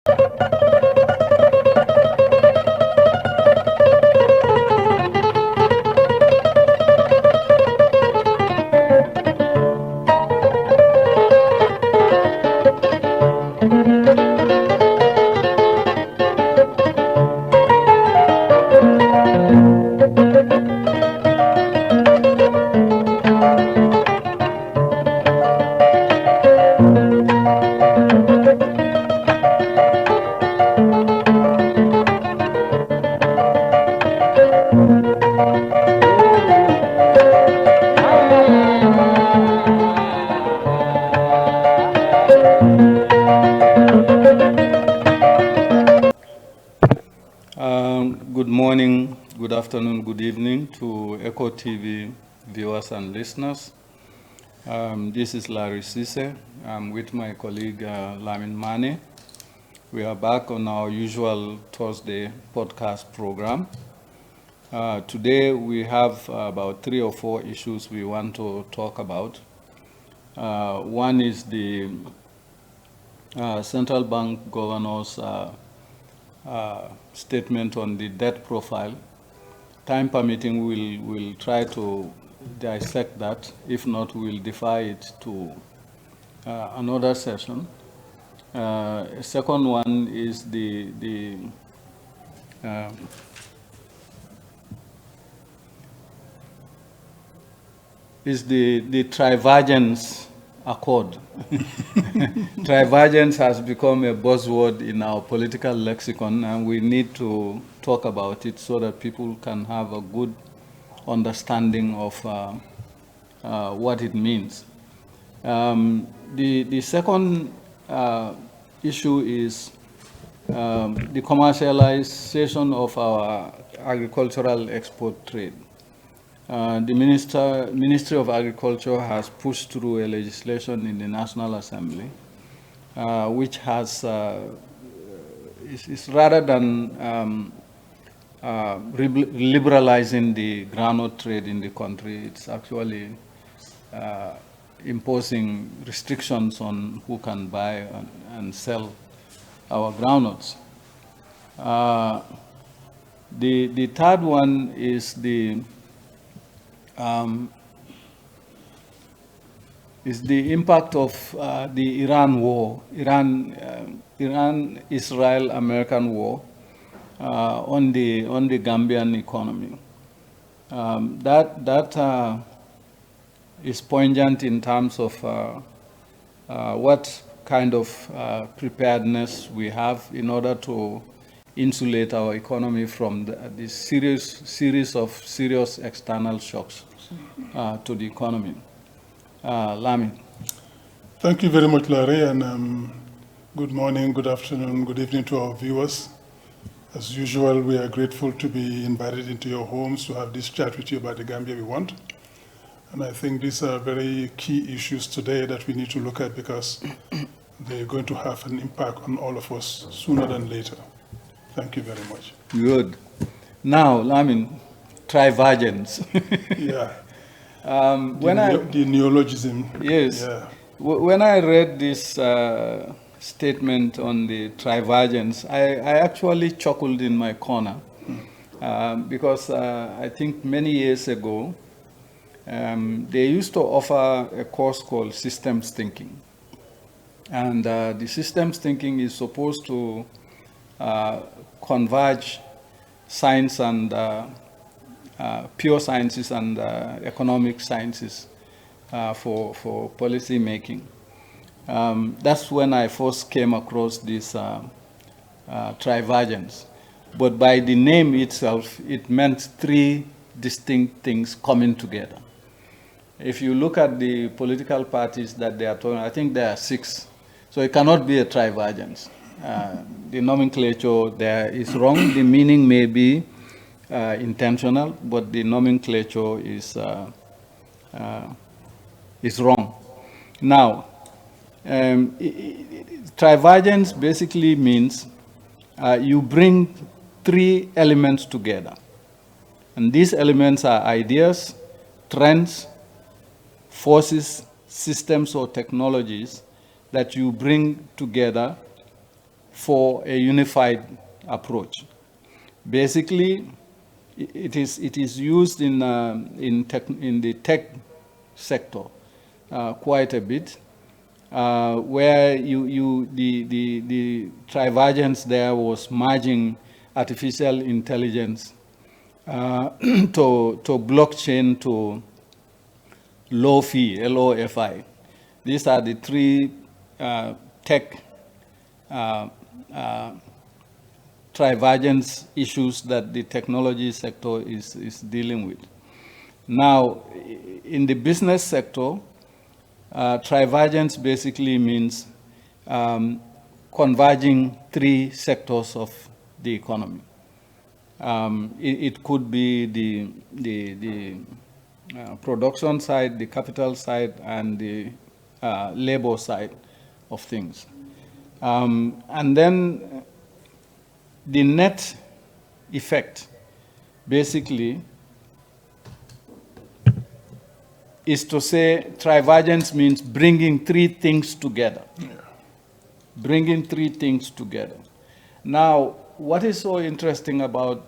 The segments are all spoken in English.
Good morning, good afternoon, good evening to Echo TV viewers and listeners. This is Larry Sise. I'm with my colleague Lamin Mane. We are back on our usual Thursday podcast program. Today we have about 3 or 4 issues we want to talk about. One is the central bank governor's statement on the debt profile. Time permitting, we'll try to dissect that. If not, we'll defer it to another session. Second one is the Trivergence Accord. Trivergence has become a buzzword in our political lexicon, and we need to talk about it so that people can have a good understanding of what it means. The second issue is the commercialization of our agricultural export trade. The Ministry of Agriculture has pushed through a legislation in the National Assembly, which has, is rather than liberalizing the groundnut trade in the country, it's actually imposing restrictions on who can buy and sell our groundnuts. The third one is the impact of the Iran war, Iran-Israel-American war on the Gambian economy. That is poignant in terms of what kind of preparedness we have in order to insulate our economy from the series of serious external shocks to the economy. Lamin. Thank you very much, Larry, and good morning, good afternoon, good evening to our viewers. As usual, we are grateful to be invited into your homes to have this chat with you about the Gambia we want. And I think these are very key issues today that we need to look at because they're going to have an impact on all of us sooner than later. Thank you very much. Good. Now, Lamin, trivergence. Yeah. The neologism. Yes. Yeah. When I read this statement on the trivergence, I actually chuckled in my corner because I think many years ago, they used to offer a course called systems thinking. And the systems thinking is supposed to converge science and pure sciences and economic sciences for policy making. That's when I first came across this trivergence. But by the name itself, it meant 3 distinct things coming together. If you look at the political parties that they are talking, I think there are 6. So it cannot be a trivergence. The nomenclature there is wrong. The meaning may be intentional, but the nomenclature is wrong. Now, trivergence basically means you bring 3 elements together. And these elements are ideas, trends, forces, systems, or technologies that you bring together for a unified approach. Basically, it is used in the tech sector quite a bit, where the trivergence there was merging artificial intelligence to blockchain to low-fi, LOFI. These are the three tech trivergence issues that the technology sector is dealing with. Now, in the business sector, trivergence basically means converging three sectors of the economy. It could be the production side, the capital side, and the labor side of things. And then the net effect basically is to say trivergence means bringing three things together. Yeah. Bringing three things together. Now, what is so interesting about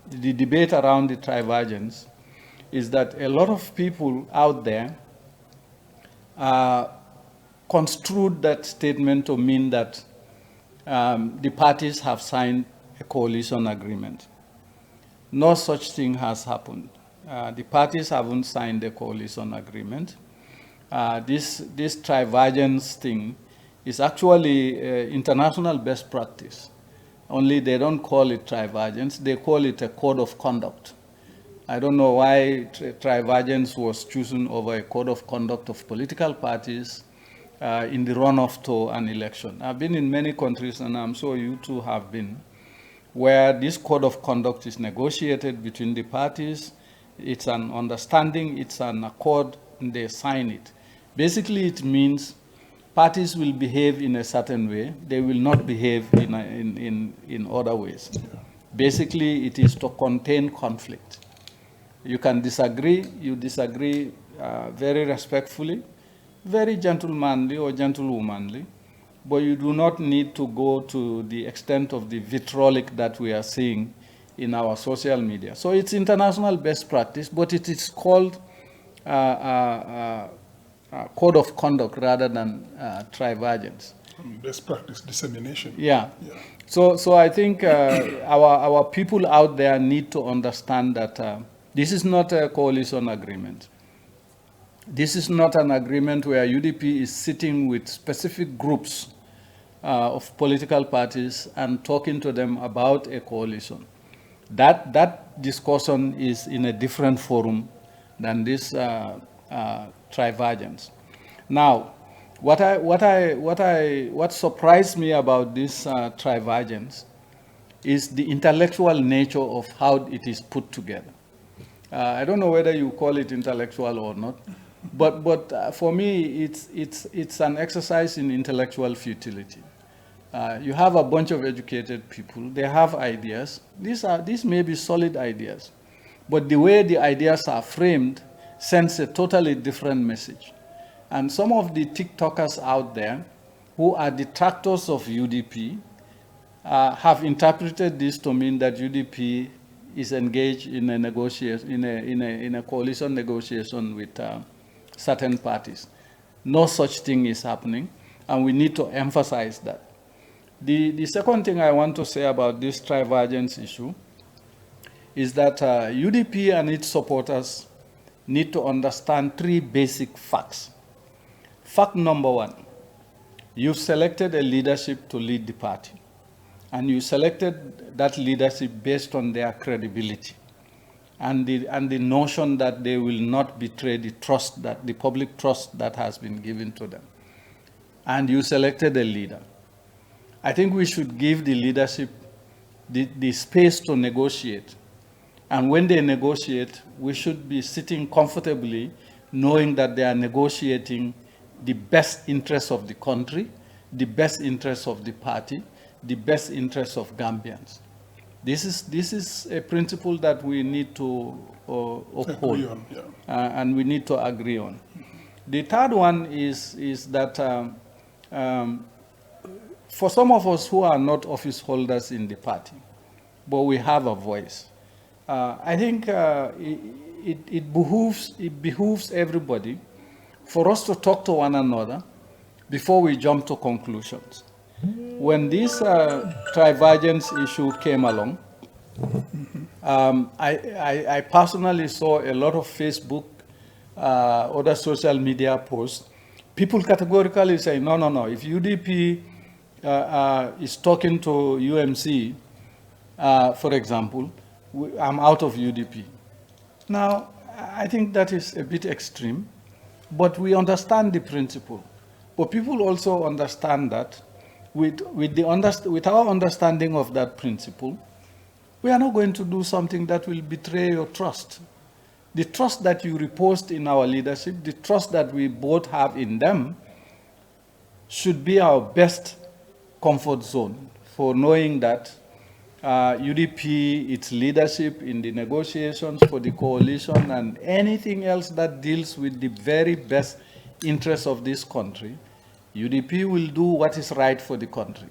the debate around the trivergence is that a lot of people out there construed that statement to mean that the parties have signed a coalition agreement. No such thing has happened. The parties haven't signed a coalition agreement. This trivergence thing is actually international best practice. Only they don't call it trivergence, they call it a code of conduct. I don't know why trivergence was chosen over a code of conduct of political parties in the runoff to an election. I've been in many countries, and I'm sure you too have been, where this code of conduct is negotiated between the parties. It's an understanding, it's an accord, and they sign it. Basically, it means parties will behave in a certain way. They will not behave in other ways. Yeah. Basically, it is to contain conflict. You can disagree, you disagree very respectfully, very gentlemanly or gentlewomanly, but you do not need to go to the extent of the vitriolic that we are seeing in our social media. So it's international best practice, but it is called code of conduct rather than trivergence. Best practice dissemination. Yeah. Yeah. So I think our people out there need to understand that this is not a coalition agreement. This is not an agreement where UDP is sitting with specific groups of political parties and talking to them about a coalition. That discussion is in a different forum than this trivergence. Now, what surprised me about this trivergence is the intellectual nature of how it is put together. I don't know whether you call it intellectual or not, but for me, it's an exercise in intellectual futility. You have a bunch of educated people, they have ideas. These may be solid ideas, but the way the ideas are framed sends a totally different message. And some of the TikTokers out there who are detractors of UDP have interpreted this to mean that UDP is engaged in a negotiation, in a coalition negotiation with certain parties. No such thing is happening, and we need to emphasize that. The second thing I want to say about this trivergence issue is that UDP and its supporters need to understand three basic facts. Fact number one, you've selected a leadership to lead the party, and you selected that leadership based on their credibility and the notion that they will not betray the trust, that the public trust that has been given to them. And you selected a leader. I think we should give the leadership the space to negotiate. And when they negotiate, we should be sitting comfortably knowing that they are negotiating the best interests of the country, the best interests of the party, the best interests of Gambians. This is a principle that we need to uphold, on, yeah. And we need to agree on. The third one is that for some of us who are not office holders in the party, but we have a voice, I think it behooves everybody for us to talk to one another before we jump to conclusions. When this trivergence issue came along, I personally saw a lot of Facebook, other social media posts, people categorically say, no, if UDP is talking to UMC, for example, I'm out of UDP. Now, I think that is a bit extreme, but we understand the principle. But people also understand that with our understanding of that principle, we are not going to do something that will betray your trust. The trust that you reposed in our leadership, the trust that we both have in them, should be our best comfort zone for knowing that UDP, its leadership in the negotiations for the coalition and anything else that deals with the very best interests of this country, UDP will do what is right for the country.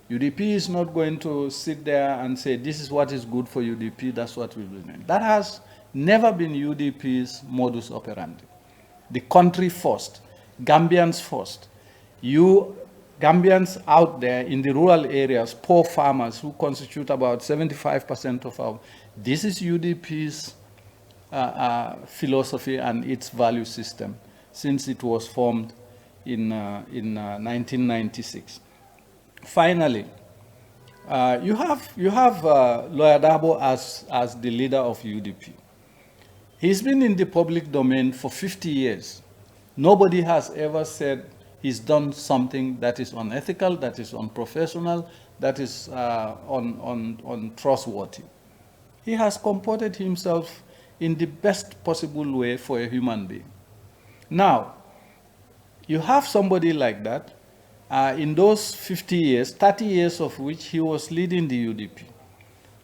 UDP is not going to sit there and say, this is what is good for UDP, that's what we will do. That has never been UDP's modus operandi. The country first, Gambians first. You Gambians out there in the rural areas, poor farmers who constitute about 75% of our, this is UDP's philosophy and its value system since it was formed in 1996. Finally, you have Lawyer Dabo as the leader of UDP. He's been in the public domain for 50 years. Nobody has ever said he's done something that is unethical, that is unprofessional, that is untrustworthy. He has comported himself in the best possible way for a human being. Now, you have somebody like that, in those 50 years, 30 years of which he was leading the UDP.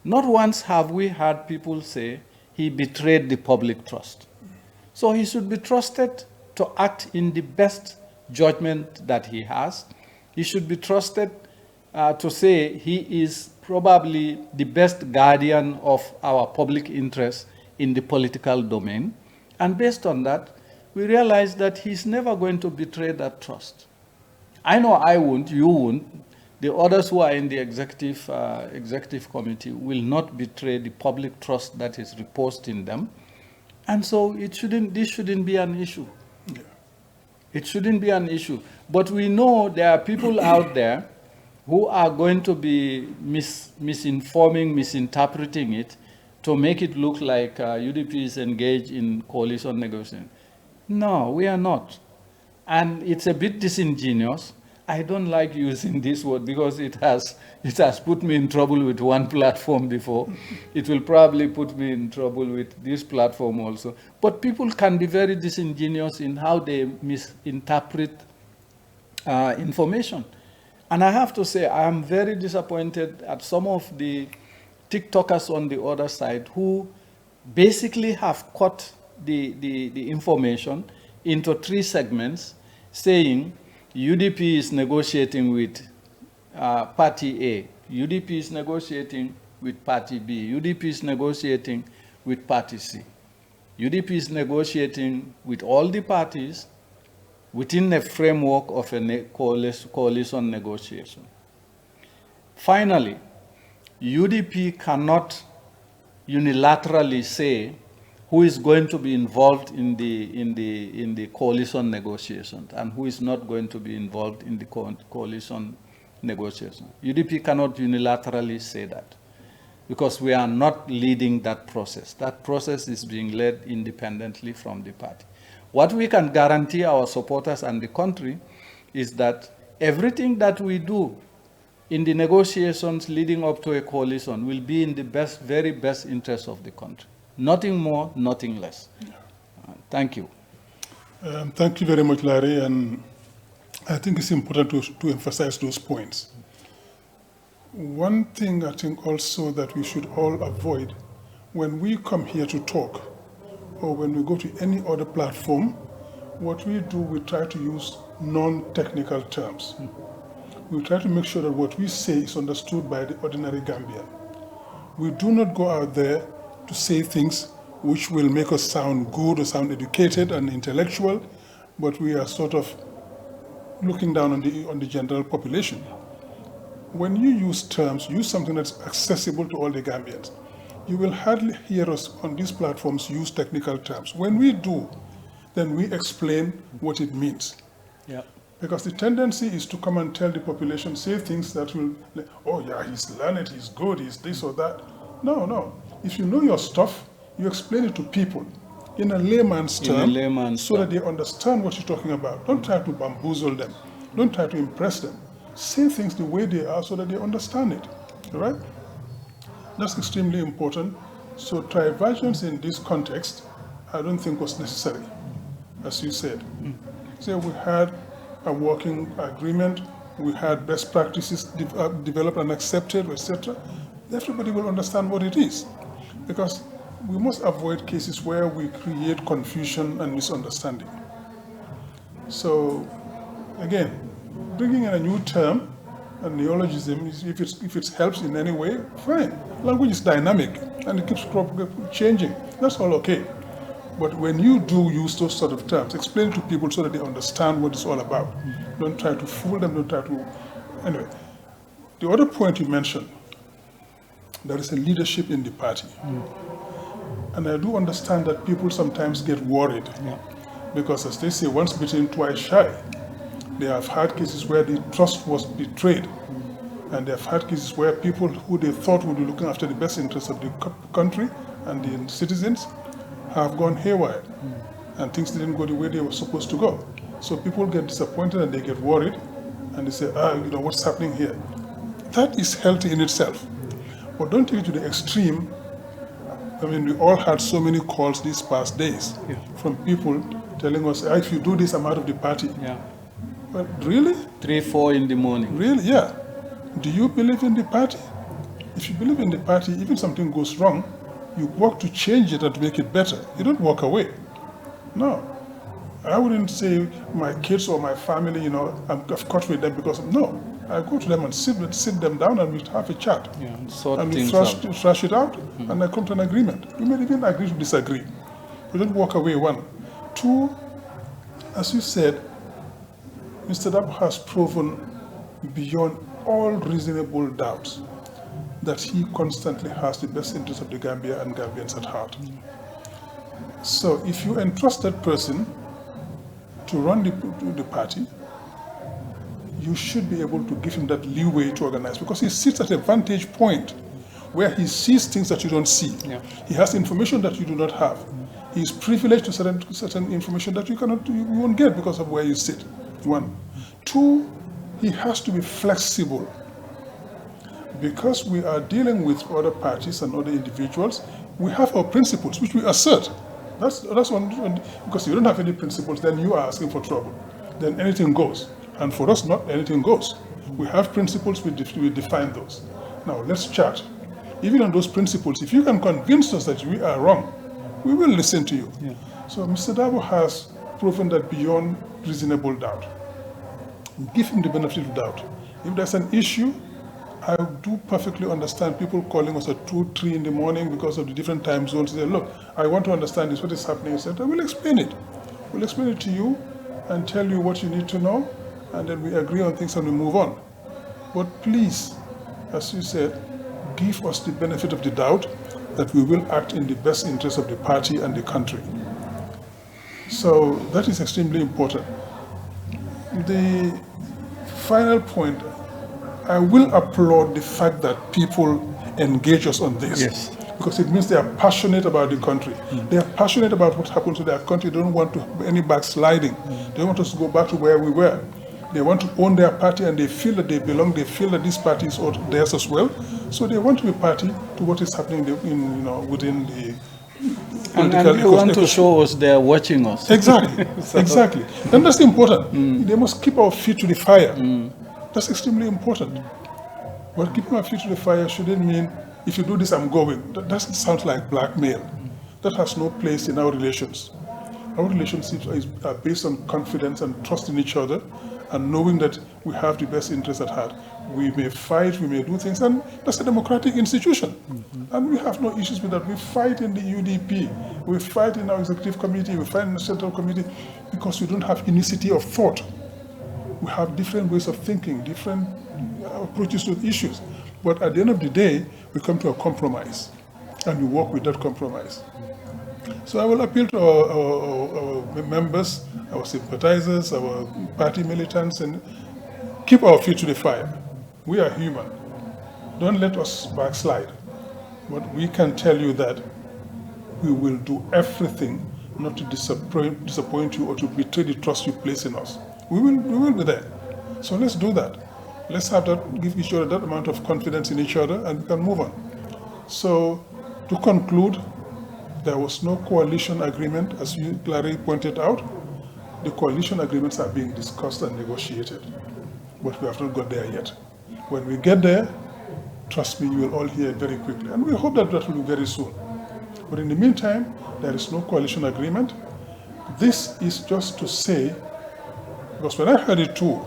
Not once have we heard people say he betrayed the public trust. So he should be trusted to act in the best judgment that he has. He should be trusted to say he is probably the best guardian of our public interest in the political domain. And based on that, we realize that he's never going to betray that trust. I know I won't, you won't. The others who are in the executive committee will not betray the public trust that is reposed in them. And so this shouldn't be an issue. Yeah. It shouldn't be an issue. But we know there are people out there who are going to be misinforming, misinterpreting it to make it look like UDP is engaged in coalition negotiation. No, we are not. And it's a bit disingenuous. I don't like using this word because it has put me in trouble with one platform before. It will probably put me in trouble with this platform also. But people can be very disingenuous in how they misinterpret information. And I have to say, I am very disappointed at some of the TikTokers on the other side who basically have cut the information into 3 segments, saying UDP is negotiating with Party A, UDP is negotiating with Party B, UDP is negotiating with Party C. UDP is negotiating with all the parties within a framework of a coalition negotiation. Finally, UDP cannot unilaterally say who is going to be involved in the coalition negotiations and who is not going to be involved in the coalition negotiation. UDP cannot unilaterally say that because we are not leading that process. That process is being led independently from the party. What we can guarantee our supporters and the country is that everything that we do in the negotiations leading up to a coalition will be in the very best interest of the country. Nothing more, nothing less. Thank you. Thank you very much, Larry. And I think it's important to emphasize those points. One thing I think also that we should all avoid when we come here to talk or when we go to any other platform, what we do, we try to use non-technical terms. we try to make sure that what we say is understood by the ordinary Gambian. We do not go out there to say things which will make us sound good or sound educated and intellectual, but we are sort of looking down on the general population. When you use terms, use something that's accessible to all the Gambians. You will hardly hear us on these platforms use technical terms. When we do, then we explain what it means. Yeah. Because the tendency is to come and tell the population, say things that will, oh yeah, he's learned, he's good, he's this or that. No, no. If you know your stuff, you explain it to people in a layman's term, so that they understand what you're talking about. Don't try to bamboozle them. Don't try to impress them. Say things the way they are so that they understand it. All right? That's extremely important. So trivergence in this context, I don't think was necessary, as you said. So we had a working agreement, we had best practices developed and accepted, etc. Everybody will understand what it is, because we must avoid cases where we create confusion and misunderstanding. So, again, bringing in a new term, a neologism, if it helps in any way, fine. Language is dynamic and it keeps changing. That's all okay. But when you do use those sort of terms, explain to people so that they understand what it's all about. Don't try to fool them, don't try to... Anyway, the other point you mentioned, there is a leadership in the party. And I do understand that people sometimes get worried. Because as they say, once bitten, twice shy. They have had cases where the trust was betrayed. And they have had cases where people who they thought would be looking after the best interests of the country and the citizens have gone haywire, and things didn't go the way they were supposed to go. So people get disappointed and they get worried, and they say, what's happening here? That is healthy in itself. But don't take it to the extreme. I mean, we all had so many calls these past days from people telling us, if you do this, I'm out of the party. But really? 3, 4 in the morning. Really? Yeah. Do you believe in the party? If you believe in the party, even something goes wrong, you work to change it and to make it better. You don't walk away. No. I wouldn't say my kids or my family, I've caught with them because of, no. I go to them and sit them down and we have a chat. And we thrash it out and I come to an agreement. We may even agree to disagree. We don't walk away, one. Two, as you said, Mr. Dabo has proven beyond all reasonable doubts that he constantly has the best interest of the Gambia and Gambians at heart. So if you entrust that person to run the party, you should be able to give him that leeway to organize, because he sits at a vantage point where he sees things that you don't see. He has information that you do not have. He is privileged to certain information that you won't get because of where you sit. One. Two, he has to be flexible. Because we are dealing with other parties and other individuals, we have our principles, which we assert. That's one, because you don't have any principles, then you are asking for trouble. Then anything goes. And for us, not anything goes. We have principles, we define those. Now, let's chat. Even on those principles, if you can convince us that we are wrong, we will listen to you. So Mr. Dabo has proven that beyond reasonable doubt. Give him the benefit of doubt. If there's an issue, I do perfectly understand people calling us at 2, 3 in the morning because of the different time zones. They say, look, I want to understand this, what is happening. I said, I will explain it. We'll explain it to you and tell you what you need to know, and then we agree on things and we move on. But please, as you said, give us the benefit of the doubt that we will act in the best interest of the party and the country. So that is extremely important. The final point, I will applaud the fact that people engage us on this. Because it means they are passionate about the country. They are passionate about what happened to their country. They don't want any backsliding. They want us to go back to where we were. They want to own their party and they feel that they belong. They feel that this party is theirs as well. So they want to be party to what is happening within the and they want to show us they are watching us. Exactly, exactly. And that's important. They must keep our feet to the fire. That's extremely important. But keeping our feet to the fire shouldn't mean, if you do this, I'm going. That sounds like blackmail. That has no place in our relations. Our relationships are based on confidence and trust in each other, and knowing that we have the best interest at heart. We may fight, we may do things, and that's a democratic institution. And we have no issues with that. We fight in the UDP, we fight in our executive committee, we fight in the central committee, because we don't have unicity of thought. We have different ways of thinking, different approaches to issues. But at the end of the day, we come to a compromise, and we work with that compromise. So I will appeal to our members, our sympathizers, our party militants, and keep our feet to the fire. We are human. Don't let us backslide. But we can tell you that we will do everything not to disappoint you or to betray the trust you place in us. We will be there. So let's do that. Let's have that, give each other that amount of confidence in each other, and we can move on. So to conclude, there was no coalition agreement, as you, Larry, pointed out. The coalition agreements are being discussed and negotiated, but we have not got there yet. When we get there, trust me, you will all hear it very quickly, and we hope that that will be very soon. But in the meantime, there is no coalition agreement. This is just to say, because when I heard it too,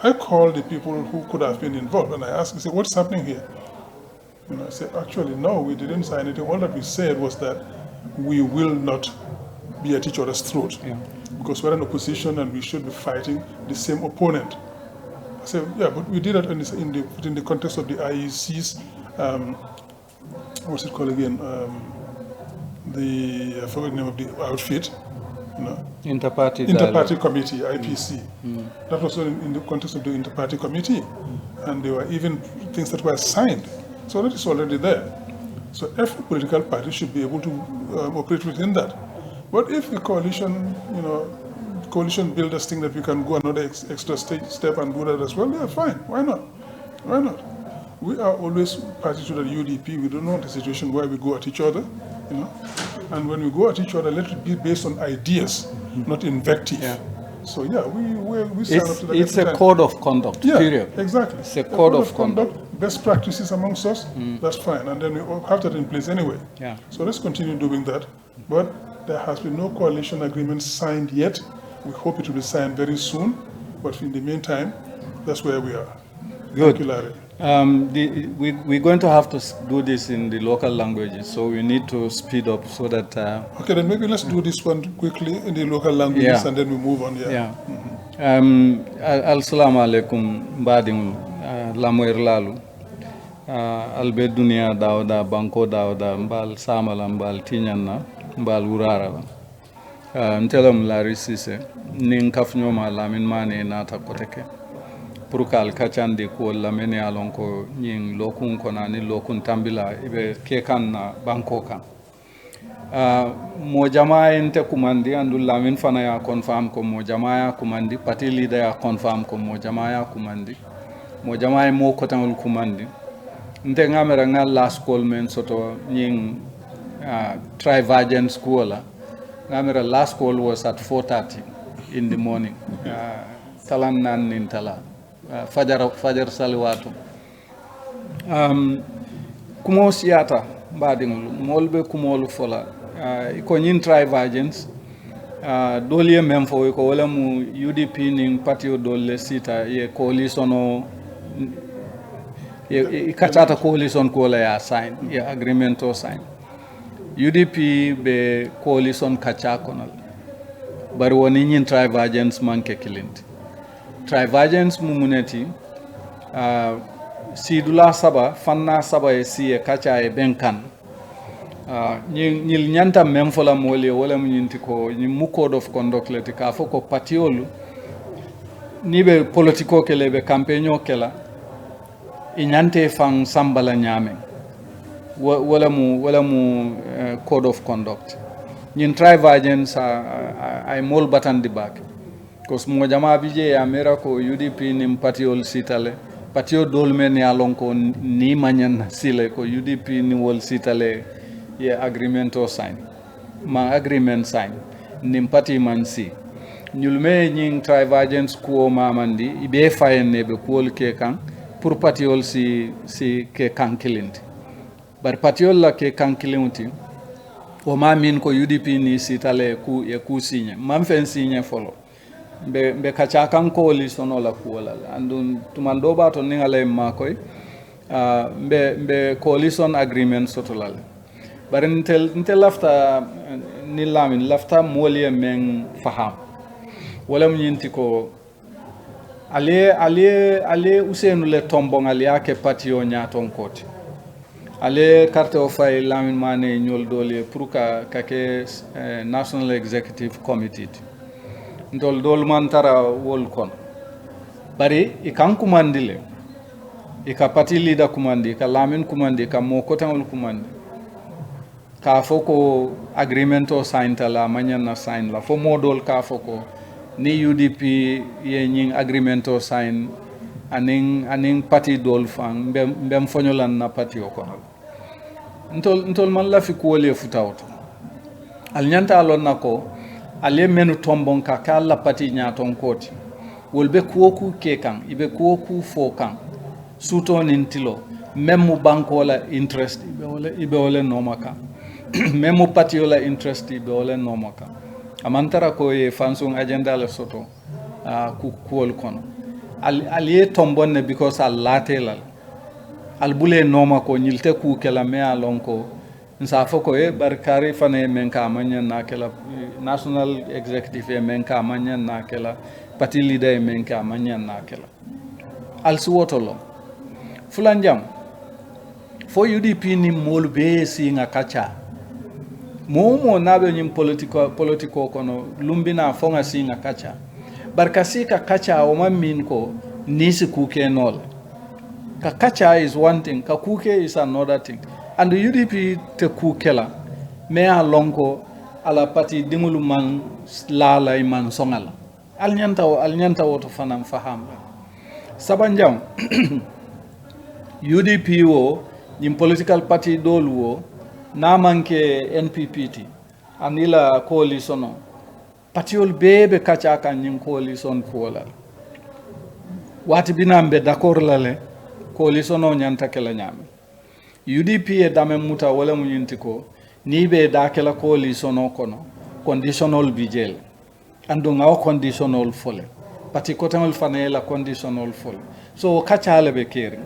I called the people who could have been involved, and I asked, I said, what's happening here? And I said, actually, no, we didn't sign anything. All that we said was that we will not be at each other's throat, because we're in opposition and we should be fighting the same opponent. I said, yeah, but we did that in the context of the IEC's, what's it called again? I forgot the name of the outfit. Interparty Committee, IPC. That was in the context of the Interparty Committee, and there were even things that were signed. So that is already there. So every political party should be able to operate within that. But if the coalition, coalition builders think that we can go another extra step and do that as well, yeah, fine. Why not? Why not? We are always party to the UDP. We don't want a situation where we go at each other, And when we go at each other, let it be based on ideas, not invective. Yeah. So yeah, we sign up to that. It's a code of conduct, period. Exactly. It's a code of conduct. Best practices amongst us, that's fine. And then we all have that in place anyway. Yeah. So let's continue doing that. But there has been no coalition agreement signed yet. We hope it will be signed very soon. But in the meantime, that's where we are. Good. Thank you, Larry. We're going to have to do this in the local languages, so we need to speed up so that... Okay, then maybe let's do this one quickly in the local languages, and then we move on. Assalamu alaikum bading lamoir lalu albe dunia dawda banko dawda mbal samala mbal tiñanna mbal wurara ntelam Larry Sise nin kafñoma lamin mane nata koteke pour kal kacandi ko lamene alon ko ñing lokun konani lokun tambila ibe kekan na banko kan mo jamaa ente kumandi andu lamin fana ya confirm ko mo jamaa ya kumandi party leader ya confirm ko mo jamaa ya kumandi mo jamaa mo kotangul kumandi nte ngamera ngal last call men soto ñing trigence kola ngamera last call was at 4:30 in the morning talan nan nin tala fajar salwatu kumo siyata mbadingol molbe kumolu fola ko ñin trigence doliye men fo ko wala mu UDP ning patio dolle sita ye coalition ye kachata coalition ko la ya sign ye agreement o sign UDP be coalition kacha konal bari woni ñin trigence manke kilindi trigence mumuneti sidula saba fanna saba e siye kacha e benkan ñil ñanta men fola mole wala mu ñinti ko ñi mu code of conduct leti ka foko patiolu ni be politiko kele be campaigno kela i ñante fan sambala ñame wala mu code of conduct ñin trigence ay mol batandi back because mo jama bije ya mera ko UDP nim patiol sitale patio dolmen ya lonko ni manyan sile ko UDP ni wol sitale ye agreement o sign ma agreement sign nim pati man si ñulme ñing trigence ko mamandi ibe fayenne be ko ke kan pour patiol si ke kan kilindi bar patiol la ke kan kilinti o ma min ko UDP ni sitale ku e ku signe mam fen signe folo be kacha kan coalition ola kuola andun tumando ba to ningale makoy be coalition agreement sotolal bari ntel lafta ni lamin lafta moliye men faham wala nyinti ko ale usenu le tombon ali yake patio nyaton koti ale carte o fay lamin mane nyol dole pour ka ke national executive committee ndol dol man tara wol kon bari ikan kumandile ika party leader kumandi ka lamin kumandi ka mo kotangol kumandi ka foko agreement o sign tala manyana sign la fo modol ka foko ni UDP ye nying agreement o sign aning party dol fang mbem fonyolan na party o kono ntol man la fi ko le futawto al nyanta alon nako ale menu tombon ka kala party nyaton koti wolbe kuoku kekan ibe kuoku fokan suto nintilo memu banko la interest ibe wala nomaka memu party la interest ibe wala nomaka amantara ko e fansung agenda la soto ku kuol kono aliye tombonne because al latelal al bule noma ko nyilte ku kala me alonko nsa foko e barkari fane men ka manya na kala national executive men ka manya na kala party leader men ka manya na kala al suwotolo fulanjam fo UDP ni molbe singa kacha momo nabe nyim politiko kono lumbina fonga singa kacha barkasi ka kacha o mamin ko nisi kuke nol ka kacha is one thing ka kuke is another thing and the UDP te kukela me alonko ala party dingulu man lala iman songala alnyanta woto fanam faham sabanjam UDP wo nyim political party dol wo na manke NPPT anila coalition patiol bebe kacha kan nyim coalition kola wati binambe d'accord lale coalition o nyanta kala nyame UDP e dame muta wala mu nyinti ko ni be da kala coalition o kono conditional bijel andu ngaw conditional fole pati kotanol fanela conditional fole so kacha le be keri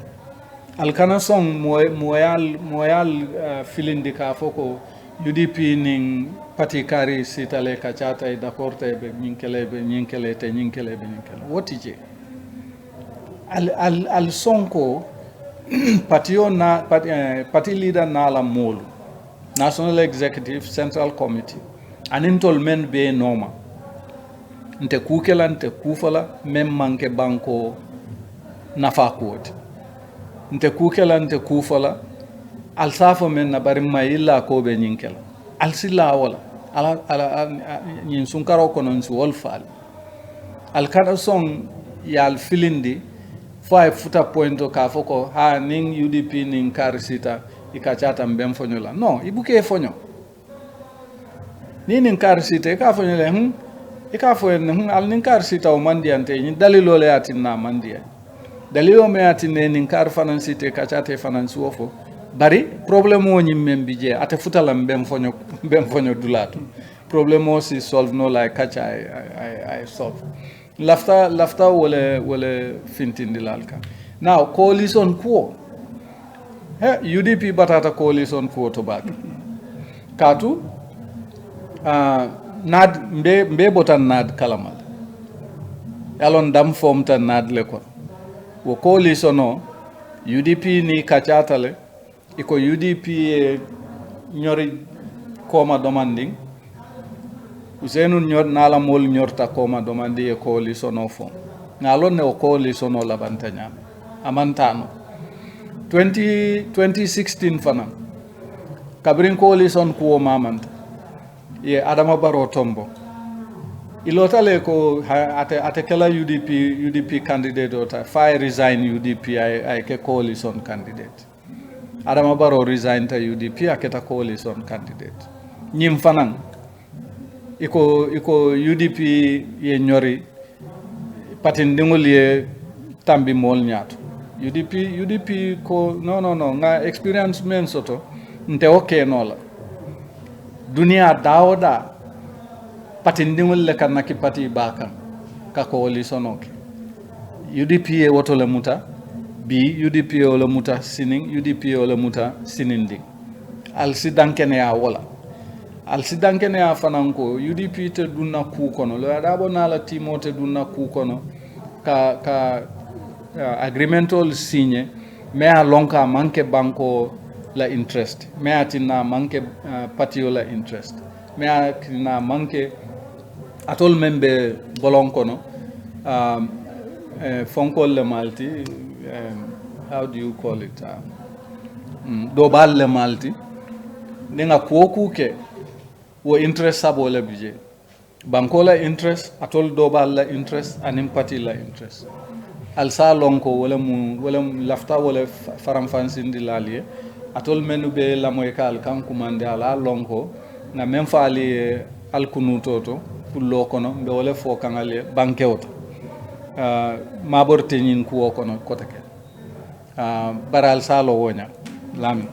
alkana song moyal filindi ka foko UDP ning pati kari sitale kachata e d'accord te be nyinkele wotije al sonko patio na party leader na la molu national executive central committee anintol men be noma nte kukela nte kufala mem manke banko nafa koti nte kukela nte kufala al safo men na bari mayilla ko be nyinkela al silla wala ala nyin sunkaro kono nsi wol fal al kada song yal filindi five futa pointo ka foko ha ning UDP ning karsita ikachata mbem fonyola no ibuke fonyo ni ning karsita ka fonyole ika foyen al ning karsita o mandiante ni dalilo le atinna mandia dalilo me atine ning kar financite kachate finance wofo bari problème o nyim mem bije ate futala mbem fonyo dulato problème o si solve no like kacha I solve lafta wala fintindi lalka now coalition ko UDP batata coalition ko to bak katu nad mbe botan nad kalamal yalon dam form tan nad le ko wo coalition o UDP ni kachatale iko UDP nyori koma demanding usenu nyor nala mol nyorta koma demandi e coalition o fo ngalon ne o coalition o labantanya amantano 2016 fana kabrin coalition ko mamanta ye adama baro tombo ilotale ko ate kala UDP candidate ota fire resign UDP ay ke coalition candidate adama baro resign ta UDP aketa coalition candidate nyim fanan iko UDP ye nyori patin dingol ye tambi mol nyato UDP ko no nga experience men soto nte okay nola dunia daoda patin dingol le kan ki pati bakan ka coalition oke UDP woto le muta bi UDP o le muta sinin UDP o le muta sinindi al sidankene ya wala al sidankene ya fananko UDP te dunna ku kono lo adabo na la timo te dunna ku kono ka agreementol signé mais a lonka manque banko la interest mais atina manque patio la interest mais atina manque atol membe bolon kono fonkol le malti how do you call it do bal le malti ninga kuoku ke wo interest sabo le bije banko la interest atol do bal la interest anim parti la interest al sa lonko wala lafta wala faram fansindi lalie atol menu be la moy kal kan kumande ala lonko na même faali al kunutoto pullo kono be wala fo kanale bankewto maborte nyin kuwo kono kotake baral salo wonya lami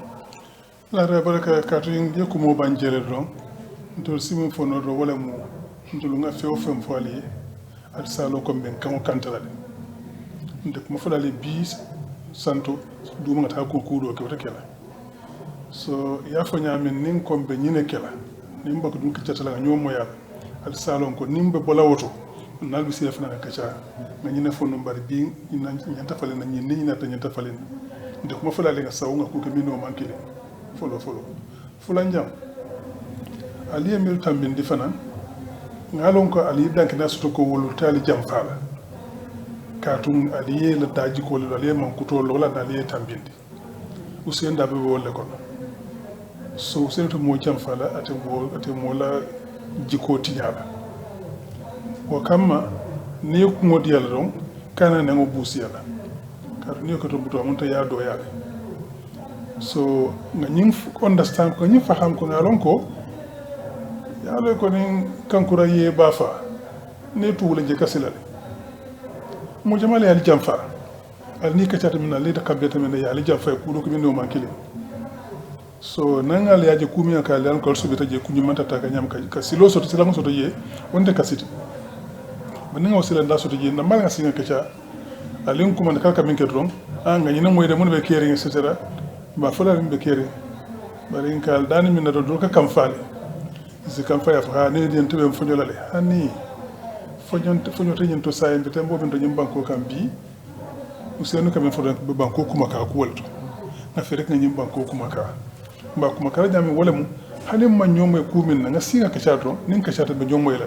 la rebaraka katrin yekumo banjere don to simu fono do wala mo ndulu nga few fem fali al salo ko ben kamo kantala de kuma fulale bis santo duma ngata ko kudo ke wata kela so ya fo nyamen nin ko be nyine kela nim bako dum kicata la nyomo ya al salon ko nimbe bola woto nalbi sef na kacha na nyine fo no bari bi nyanta falen na nyine nyina ta nyanta falen de kuma fulale nga sawu nga ko ke mino mankile folo fulan jam ali emil tambin di fanan ngalon ko ali dankina soto ko wolu tali jam fala katun aliye la daji ko le aliye man kuto lola na aliye tambindi usen da be wolle ko so usen to mo jam fala ate mo la jiko tinyala o kamma ni ko ngodi yalla don kana na ngo busi yalla kar ni ko to buto mun ta ya do yalla so nga ñing understand ko ñi faham ko ngalon ko yalla ko ni kankura ye bafa ne tuula je kasilale mo jamale al jamfa al ni kacata min ali da kabeta min ya ali jamfa ko do ko min no mankili so nangal ya je kumi ka lan ko so bita je kunyi manta ta ka nyam ka silo so to sila so to ye wonde kasiti man nga wasila nda so to je na mal nga singa kacha alin kuma na kalka min kedron an nga nyina moy de mun be keri et cetera ba fala be keri bari kal dani min do ka kam faale si kam fa ya fa ne den tebe fonjolale hani fonyoto nyento sayen be tembo ben to nyim banko kam bi usenu kam fo be banko kuma ka ko walto na fere kan nyim banko kuma ka ba kuma kala jami wala mu hanim man nyomoy kumin na singa ka chato nin ka chato be nyomoy la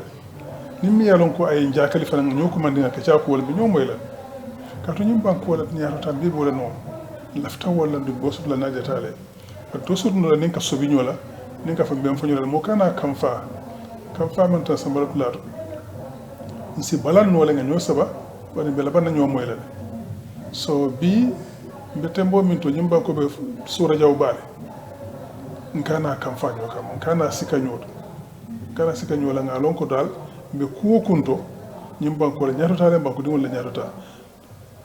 nin mi yalon ko ay njakali fa nyoko man dinga ka chaako wala be nyomoy la ka to nyim banko wala nyaaro tam be wala no lafta wala du bosu la naja tale ba to so no nin ka sobi nyola nin ka fa be fonyola mo kana kam fa man ta sambarat la si balan no la nga nyo saba wala be la ban nyo moy la so bi betembo min to nyimba ko be sura jaw bale nkana kamfanyo kam nkana sikanyo la ngalon ko dal be kuwo kunto nyimba ko la nyarota le banko dimol la nyarota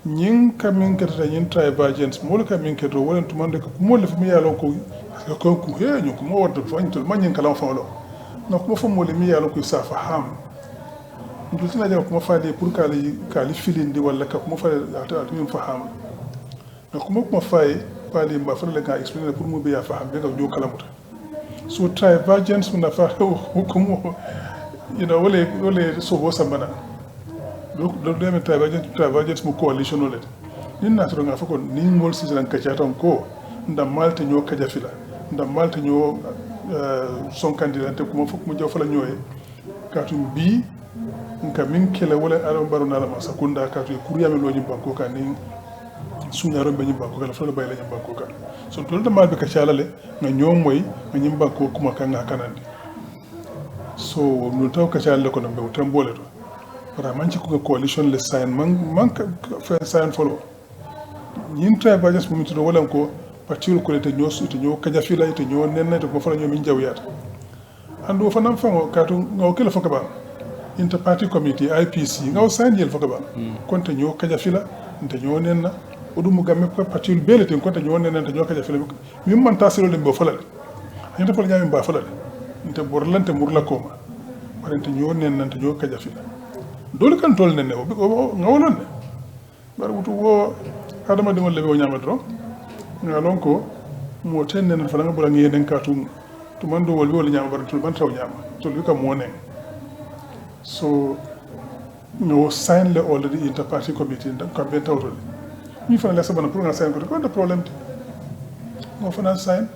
nyin kamin kata nyin trigence mol kamin keto wolen to mande ko mol le mi yalo ko he nyu ko mo waddo fanto manyin kala fawlo no ko fo mol mi yalo ko safa ham ndu tina jaw ko faade pour kali filindi wala ka ko faade ata min faham na ko faay pali mba fa le ka explain pour mo be ya faham be ka jo kala muta so trigence na fa ko wole so ho samana do dem trigence mo coalition wala nin na to nga fa ko ni mol si lan ka chaton ko ndam malte ñoo kaja fila ndam malte ñoo son candidat ko mo fuk mo jow fa la ñoy katum bi nka min kele wala aro baro na la ma sakunda katu kuriyame loji banko ka ni suñaro be ñim banko ka fa la bay la ñim banko ka so to mal be ka chalale nga ñom moy nga ñim banko kuma ka nga kanandi so no taw ka chalale ko nambe tan bole to para man ci ko coalition le sign man ka fa sign follow ñim tay ba jas mu to wala ko parti ko le te ñosu te ñoo ka jafila te ñoo nenna te ko fa la ñoo min jawyata ando fa nam fa ka to ngo kila fa ka ba interparty committee IPC ngaw sign yel fa ka ba konte ñoo ka jafila te ñoo nenna odumu gamme ko parti bele te konte ñoo nenna te ñoo ka jafila mi man tasiro le mbo falale ñata fa ñami ba falale nte borlante murla ko ma barante ñoo nenna te ñoo ka jafila dole kan tol ne o ngawolon ne bar wutu wo adama de wala be o nyamadro ngalon ko mo tenne na fala ngabula ngi den katum to man do wala nyama bar tul ban taw nyama tul ka mo ne so no sign le already interparty committee ko be tawto ni fa la sabana pour nga sign ko de problème mo fa na sign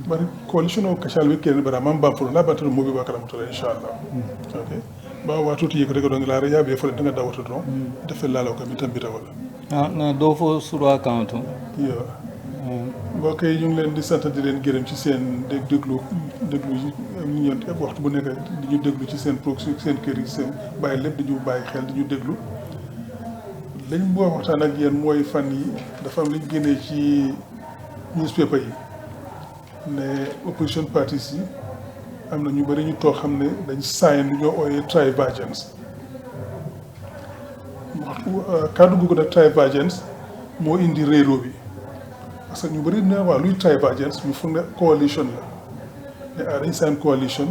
bari coalition o kashal we ken bara man ba pour la batul mo be ba kala to inshallah okay ba wato ti ko do ngala ya be fo nga dawato do defel la ko mi tambita wala na do fo suru account yo mbokk yi ñu ngi leen di sant di leen gërëm ci seen déglu yi ñu ñëw ak waxtu bu nekk di ñu déglu ci seen seen kër yi seen bàyyi lépp di ñu bàyyi xel di ñu déglu lañ boo waxtaan ak yéen mooy fan yi dafa am liñ génnee ci newspaper yi ne opposition parties yi am na ñu bëri ñu toog xam ne dañ sign lu ñoo ooyee trigence kàddu googu nag trigence moo indi réeroo bi parce que ñu bëri ne waa luy trigence ñu foog ne coalition la ne dañ sign coalition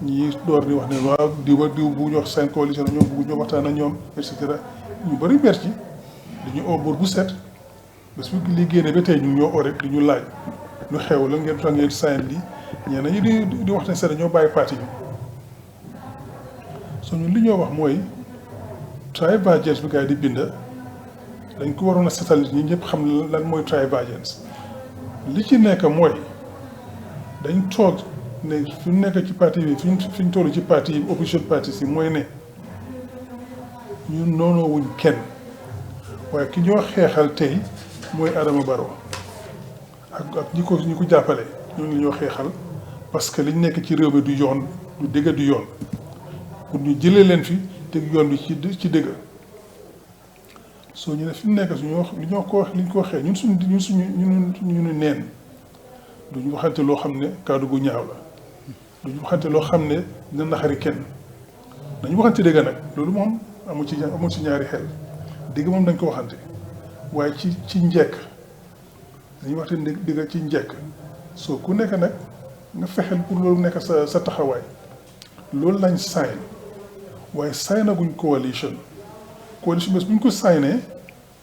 ñi door di wax ne waaw diw bu ñu wax sign coalition ñoom bu ñu waxtaan ak ñoom et cetera ñu bëri mer ci dañu oo bor bu set bés bu li génne ba tey ñu ñoo oo rek di ñu laaj lu xew la ngeen tax ngeen sign lii ñenn ñi di wax ne sax dañoo bàyyi parti bi so ñun li ñoo wax mooy trigence bi gars yi di bind dañ ko waroon a setal nit ñi ñëpp xam lan mooy trigence li ci nekk mooy dañ toog ne fi mu nekk ci parti bi fi ñu toll ci parti yi opposition parti si mooy ne ñun noonoo wuñ kenn waaye ki ñoo xeexal tey mooy Adama Barrow ak ñi ko jàppale ñooñu ñoo xeexal parce que liñ nekk ci réew mi du yoon du dëgg du yoon pour ñu jëlee leen fi teg yoon bi ci dëgg soo ñu ne fi mu nekk liñ ko waxee ñun suñu neen duñu waxante loo xam ne kàddu gu ñaaw la duñu waxante loo xam ne dina naxari kenn dañu waxante dëgg nag loolu moom amul ci ñaari xel dëgg moom dañ ko waxante waaye ci njekk dañuy waxte dëgg ci njekk soo ku nekk nag nga fexeel pour loolu nekk sa taxawaay loolu lañ sign waaye signaguñ coalition bés bu ñu ko signee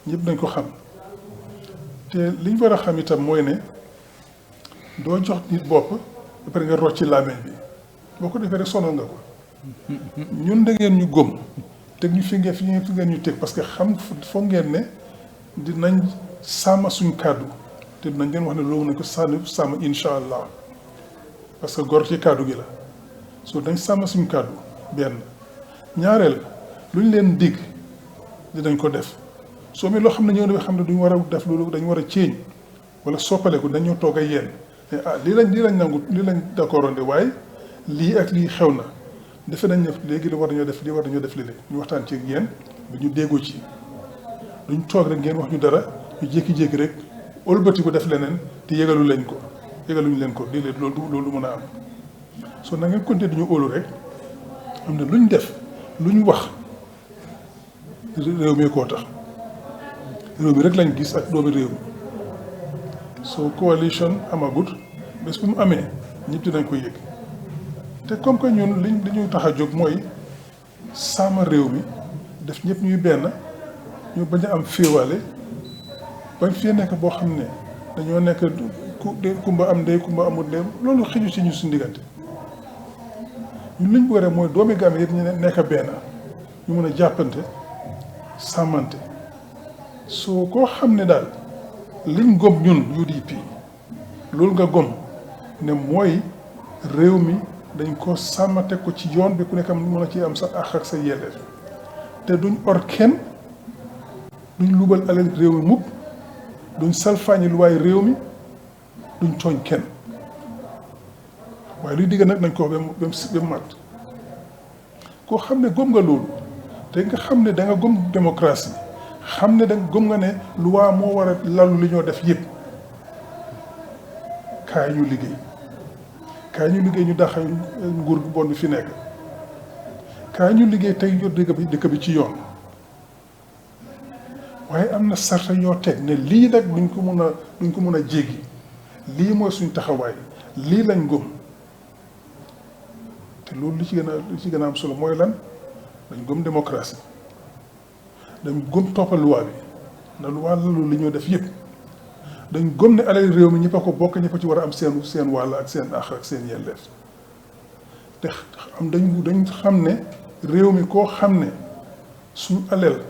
ñëpp dañ ko xam te liñ war a xam itam mooy ne doo jox nit bopp ba pare nga rocc ci làmmiñ bi boo ko defee rek sonal nga ko ñun da ngeen ñu gëm teg ñu fi ngeen ñu teg parce que foog ngeen ne dinañ sàmm suñ kàddu te dinañ ngeen wax ne loolu nañ ko sàmm incha allah parce que gor ci kàddu gi la soo dañ sàmm suñ kàddu benn ñaareel lu ñu leen dig dinañ ko def soo mi loo xam ne ñëw na xam ne duñ war a def loolu dañu war a ceeñ wala soppaleku dañoo toog ak yéen lii lañ nangu lii lañ d'accord de waaye lii ak lii xew na defe nañ ne léegi li war nañoo def lii war nañoo def lii ñu waxtaan ci yéen ba ñu déggoo ci duñ toog rek ngeen wax ñu dara ñu jékki-jékki rek ëlbati ko def leneen te yëgaluñ leen ko déedéet loolu du mën a am soo na ngeen continuer duñu óolu rek am na luñ def luñ wax réew mi koo tax réew mi rek lañ gis ak doomi réew mi soo coalition amagut bés bu mu amee ñëpp dinañ ko yëg te comme que ñun li ñu tax a jóg mooy sàmm réew mi def ñëpp ñuy benn ñu bañ a am féewale bañ fee nekk boo xam ne dañoo nekk kumba am ndey kumba amul ndey loolu xëju ci ñu suñu diggante ñun liñ bëgg rek mooy doomi Gambie yëpp ñu nekk benn ñu mën a jàppante sàmmante soo koo xam ne daal liñ gom ñun UDP loolu nga gom ne mooy réew mi dañ ko sàmmate ko ci yoon bi ku nekk mën a ci am sa àq ak sa yelleef te duñ or kenn duñ lubal alal réew mi mukk duñ salfaañi lu waay réew mi duñ tooñ kenn waaye luy digg nag nañ ko ba mu mat koo xam ne gom nga loolu te nga xam ne da nga gom démocratie xam ne da gom nga ne loi moo war a lalu li ñoo def yëpp kaay ñu liggéey ñu daxa nguur bu bon bi fi nekk kaay ñu liggéey tey yor dëkk bi ci yoon waaye am na sarta yoo teg ne lii nag duñ ko mun a jéggi lii mooy suñ taxawaay lii lañ gëm te loolu li ci gën a am solo mooy lan dañ gëm démocratie dañ gëm toppal loi bi ndax lu wàllu li ñoo def yëpp dañ gëm ne alal réew mi ñëpp a ko bokk ñëpp a ci war a am seen wàll ak seen àq ak seen yelleef te am dañ xam ne réew mi koo xam ne suñu alal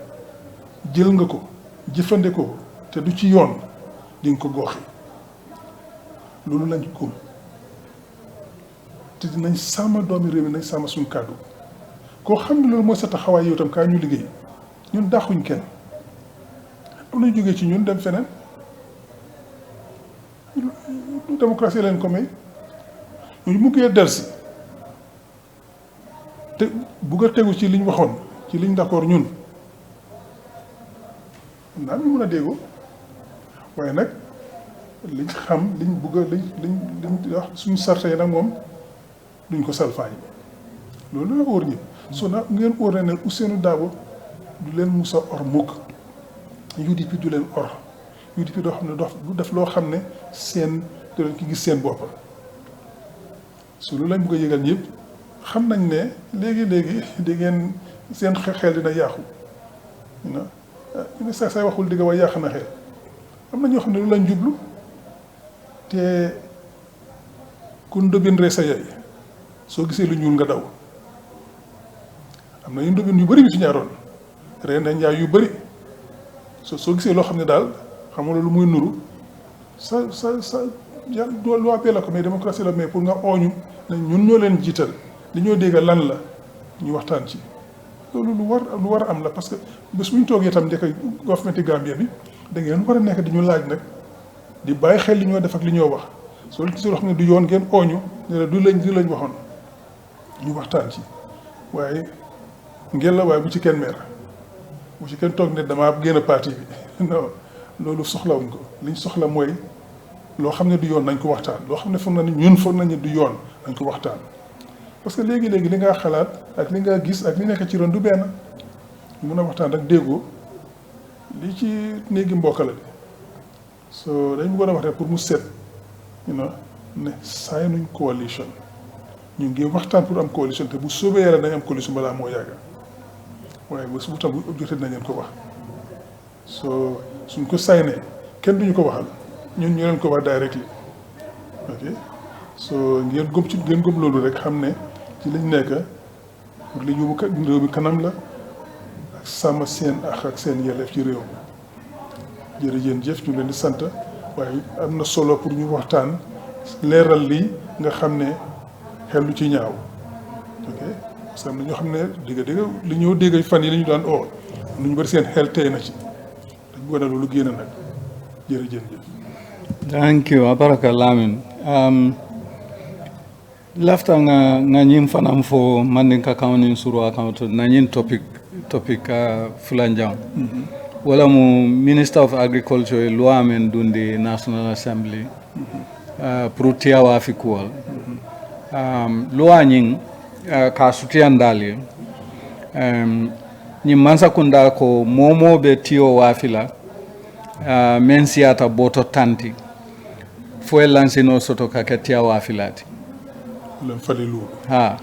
jël nga ko jëfandikoo te du ci yoon di nga ko goxi loolu lañ gëm te dinañ sàmm doomi réew mi nañ sàmm suñu kàddu koo xam ne loolu mooy sa taxawaay yow tam kaa ñu liggéey ñun dàquñ kenn am na jógee ci ñun dem feneen démocratie leen ko may ñu muggee delsi te bugg a tegu ci liñ waxoon ci liñ d'accord ñun naa ñu mën a déggoo waaye nag liñ xam liñ bugg a liñ wax suñu sarte yi nag moom duñ ko salfaañ loolu la óor ñi soo na ngeen óor ne ne Ousseynou Dabo du leen musa or mukk UDP du leen or UDP doo xam ne du def loo xam ne seen du leen ki gis seen bopp su loolu lañ bëgg a yëgal ñëpp xam nañ ne léegi di ngeen seen xel dina yàqu ñu ne say waxul digga waaye yàq na xel am na ñoo xam ne lu lañ jublu te ku ndóbin ree sa yaay soo gisee lu ñuul nga daw am na yu ndóbin yu bëri bi fi ñaaroon ree na njaay yu bëri soo gisee loo xam ne daal xam nga lu muy nuru sa yàlla loi bee la ko mais démocratie la mais pour nga ooñu ne ñun ñoo leen jiital li ñoo dégg lan la ñu waxtaan ci loolu lu war a am la parce que bés bu ñu toogee itam njëkk gouvernement Gambia bi da ngeen war a nekk di ñu laaj nag di bàyyi xel li ñoo def ak li ñoo wax soo gisee loo xam ne du yoon ngeen ooñu ne la du lañ waxoon ñu waxtaan ci waaye ngeen la waaye bu ci kenn mer bu ci kenn toog ne damaa génn parti bi non loolu soxlawuñ ko liñ soxla mooy loo xam ne du yoon nañ ko waxtaan loo xam ne foog na ni ñun foog nañu du yoon nañ ko waxtaan parce que léegi li nga xalaat ak li nga gis ak li nekk ci ron du benn mun a waxtaan rek déggoo li ci néegi mbokk la bi so dañ bëggoon a wax rek pour mu set ne saay nuñ coalition ñu ngi waxtaan pour am coalition te bu soobee yàlla dañ am coalition balaa moo yàgga waaye ba su tam bu jotee nañ leen ko wax so suñ ko saynee kenn duñu ko waxal ñun ñu leen ko wax directly ok so ngeen gëm loolu rek xam ne ci liñ nekk pour li yóbbu réew mi kanam la ak sàmm seen ak seen yelleef ci réew mi jërëjëf ñu leen di sant waaye am na solo pour ñu waxtaan leeral lii nga xam ne xel lu ci ñaaw ok parce que am na ñoo xam ne dégg li ñoo dégg fan yi la ñu daan oo nu ñu bari seen xel tey na ci dañ bëgg na loolu génn nag jërëjëf. Thank you, Abaraka Lamin. Lafta nga nyim fanam fo mandinka kawnin suru account na nyin topic fulanjang. Wala mu Minister of Agriculture loi men dundi National Assembly pour tiawa fi kuwal. Loi nying ka sutian dali. Nyim mansa kunda ko momo be tiyo wafila men siyata boto tanti. Fue lansino soto kaketia wafilati. Ha.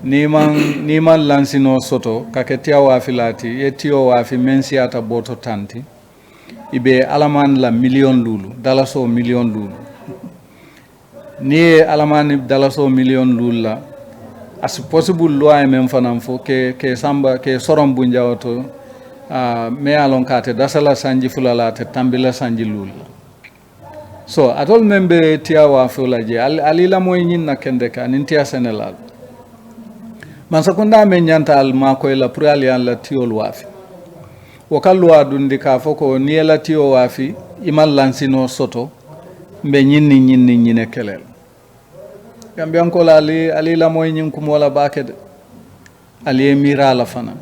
Niman lansino soto kaketia wafilati yetio wafi mensiata boto tanti. Ibe alaman la million lulu, dalaso million lulu. Ni alaman dalaso million lulu la as possible loi men fanamfo ke samba ke sorom bunjawato me alon kate dasala sanji fulala te tambila sanji lulu. So atol membe tia wa fulaje alila moy nyin na kendeka nintia senelal man sakunda men nyanta al ma koy la pour alian la tiol wafi wakalwa dundi ka foko ni la tio wafi imal lansino soto mbe nyinni nyine kelel Gambia ko la alila moy nyin kum wala bakede ali mira la fana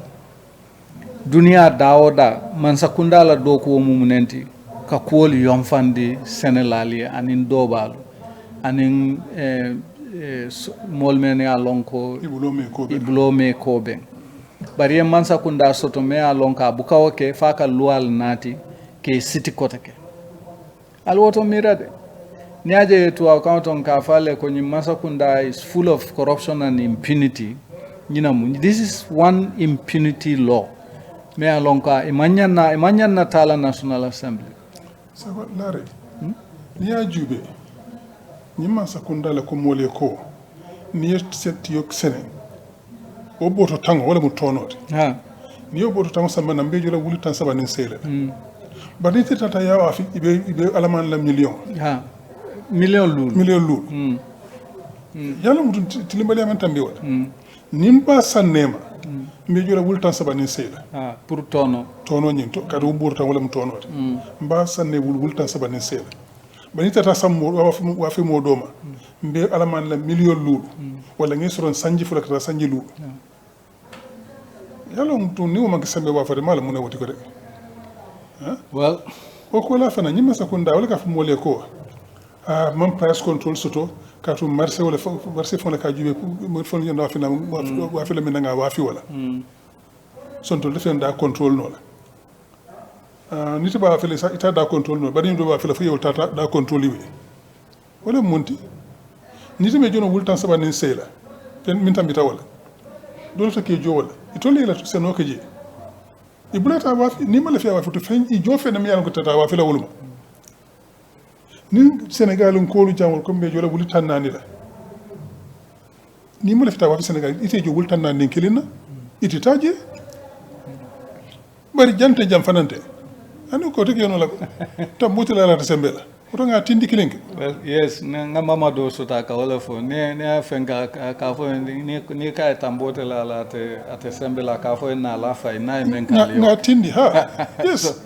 dunia daoda man sakunda la doko mumunenti ka kuwol yomfandi Sénélali anin dobalu anin molmene alonko ibulome kobe bari mansa kunda soto me alonka bukawo ke faka lual nati ke city kotake alwoto mirade niaje to accounton ka fale ko nyi mansa kunda is full of corruption and impunity this is one impunity law me alonka imanyanna tala National Assembly sago lare ni ya jube ni man sakunda la ko mole ko ni set yok sene o boto tango wala mu tonote ha ni yo boto tango samba na mbejo la wuli tan saba nin sele ba ni tata ya wafi ibe alaman la million ha million lul yalla mutun tilimbali man tambi wala nimba sannema mbejo la wuli tan saba nin sele ha pour tono nyin to kadu burta wala mu tonote mba sanne wuli tan saba nin sele ba ni tata sammo wafi mo doma mbe alaman la million lul wala ngi soron sanji fula kata sanji lul yalla mutun ni o mangi sambe wa fare mala mun woti ko de well o ko la fana nyima sakunda wala ka fu mole ko man price control soto ka to marché wala marché fon la ka jube mo fon yanda wa fina wa fi la min nga wa fi wala son to defen da control no la niti ba fele sa ita da control no bari ndo ba fele fu yewul tata da control wi wala monti niti me jono wultan saba nin sela pen min tambita wala dole to ke jo wala itole la seno ke je ibulata wa ni mala fiya wa futu fen I jo fe na mi yalla ko tata wa fele wuluma ni Sénégal ko lu jamul ko be jola wuli tannani la ni mala fiya wa fi Sénégal ite jo wul tannani kelina iti taje bari jante jam fanante anu ko tek yono la tambuti la la sembe la ko nga tindi kilinki well yes nga mama do sota ka wala fo ne fenga ka fo ni ka tambote la ate sembe la ka fo na la fa na men ka le nga tindi ha yes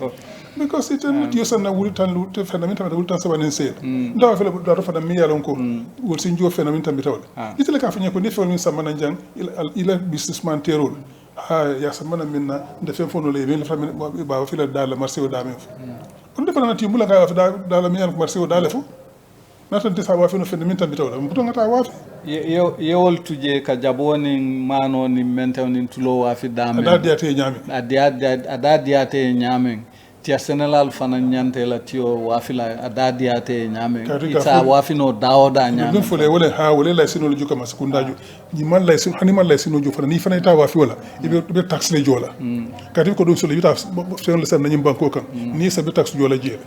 because it and you sana wultan lu te fundamental wultan sabanen sel ndawa fele do fa da mi yalon ko wol sin jo fundamental bitawol itele ka fanya ko ne fewon samana jang ila businessman terol ya samana minna de fen fono le ben fa ba fele dal marché o dame on defa na timula ka fa dal mi yalon marché o dal fo natan te sa wa feno fundamental bitawol mbuto ngata wa yewol tuje ka jaboni mano ni mentewni tulo wa fi dame adadiate nyame tia senelal fana nyante la tio wafila adadiate nyame ita wafino daoda nyame dum fole wala ha wala la sino juka masakundaju ni man la sino hani man la sino ju fana ni fana ita wafi wala ibe tax le jola kadi ko dum solo yuta sen la sen nanyim banko kan ni sa be tax jola jere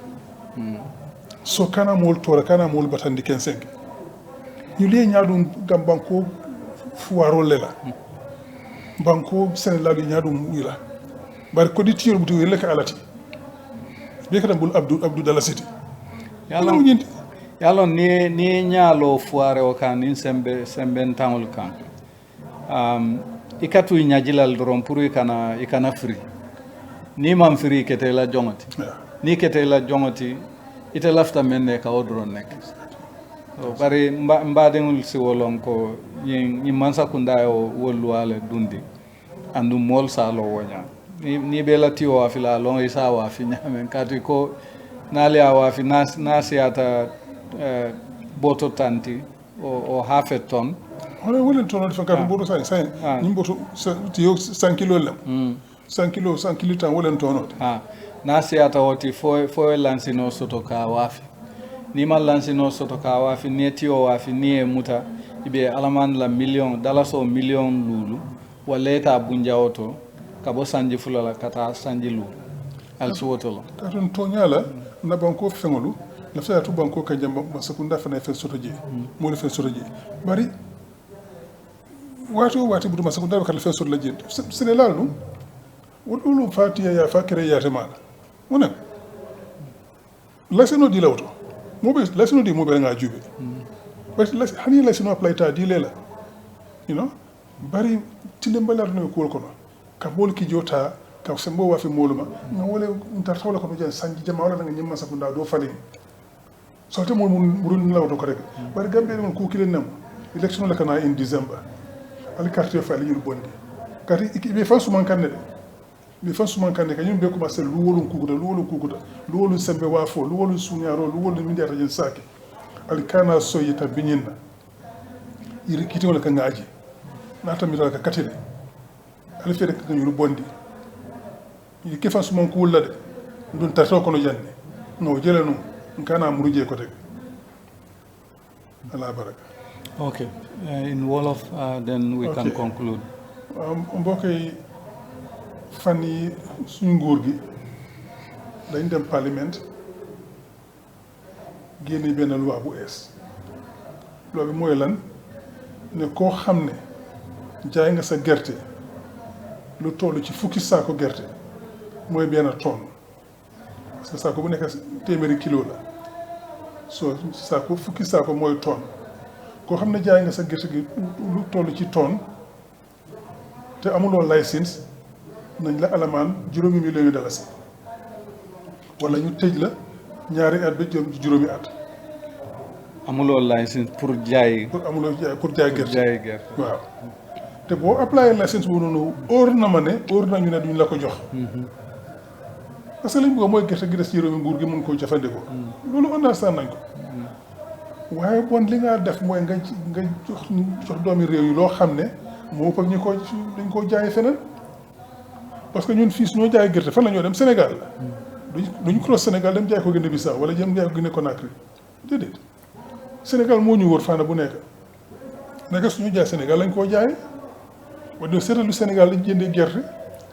so kana mol tora kana mol batandi 15 ñu le nyaadum gam banko fuaro lela banko senelal nyaadum wila bar ko di tiyor butu le ka alati be kada bul abdou dalasiti yalo ni nyalo fuare o kan in sembe tangol kan ikatu nyajilal doron pour ikana free ni mam free kete la jongoti ni kete la jongoti ite lafta menne ka odron nek so bari mbadengul si wolon ko ni mansa kundayo wolwale dundi andu mol salo wonya ni bela tiyo wa fila long isa wa fi nyame kati ko nali wa fi nasi ata boto tanti o half a ton wala wala ton fa katu boto sai ni boto tiyo 100 kilo la 100 kilo tan wala ton nasi ata woti fo lansino soto ka wafi ni mal lansino soto ka wafi ne tiyo wa fi ni muta ibe alaman la million dalaso million lulu wala ta bunjawoto kabo sanji fulala kata sanji lu al suwotolo katon tonyala na banko fengolu la fa tu banko ka jamba masakunda fa na fe sotoje mo le fe sotoje bari wati budu masakunda ka le fe sotoje sene lalu wulu fatiya ya fakire ya tamala wona lasino di lawto mo be lasino di mo be nga jube bari hani lasino apply ta di lela you know bari tilembalar no ko ko ka bol ki jota ka sembo wa fi moluma nga wala ntar tawla ko jan sanji jama wala nga nyimma sakunda do fali so te mo murun law do ko rek bari Gambia mon ko kilen nam election la kana in December ali carte fa li bondi kati be fa su man kanne be fa su man kanne ka nyum be ko basel lu wolun kukuta lu wolun sembe wa fo lu wolun sunyaro lu wolun mindiata jen sake ali kana so yita binyinna iri kiti wala ka ngaaji nata mi ka katile ali fere ka ñu bondi yi ke fa su man ko wulla de dun tarto ko no janne no jele no kana muruje ko tek ala baraka okay in Wolof then we can conclude mbokay fan yi suñu nguur gi dañ dem parlement génne benn loi bu ees loolu mooy lan ne koo xam ne jaay nga sa gerte lu toll ci fukki saako gerte mooy benn tonne parce que saako bu nekk téeméeri kilo la soo saako fukki saako mooy tonne koo xam ne jaay nga sa gerte gi lu toll ci tonne te amuloo licence nañ la alamaan $5 millions wala ñu tëj la ñaari at ba juróomi at. amuloo licence pour jaay. pour jaay gerte. waaw te boo applyé licence boobu noonu óor na ma ne óor nañu ne duñ la ko jox. parce que li ñu bëgg mooy gerte gi des ci réew mi nguur gi mun koo jëfandikoo. loolu understand nañ ko. waaye bon li nga def mooy nga jox doomi réew yi loo xam ne moo ëpp ak ñu ko dañ koo jaay feneen parce que ñun fii suñoo jaay gerte fan la ñoo dem Sénégal la. duñ cross Sénégal dem jaay ko Guinée Bissau wala jëm jaay ko Guinée Conakry déedéet Sénégal moo ñu wër fànn bu nekk naka suñu jaay Sénégal lañ koo jaayee ba doo seetal lu Sénégal lañ jëndee gerte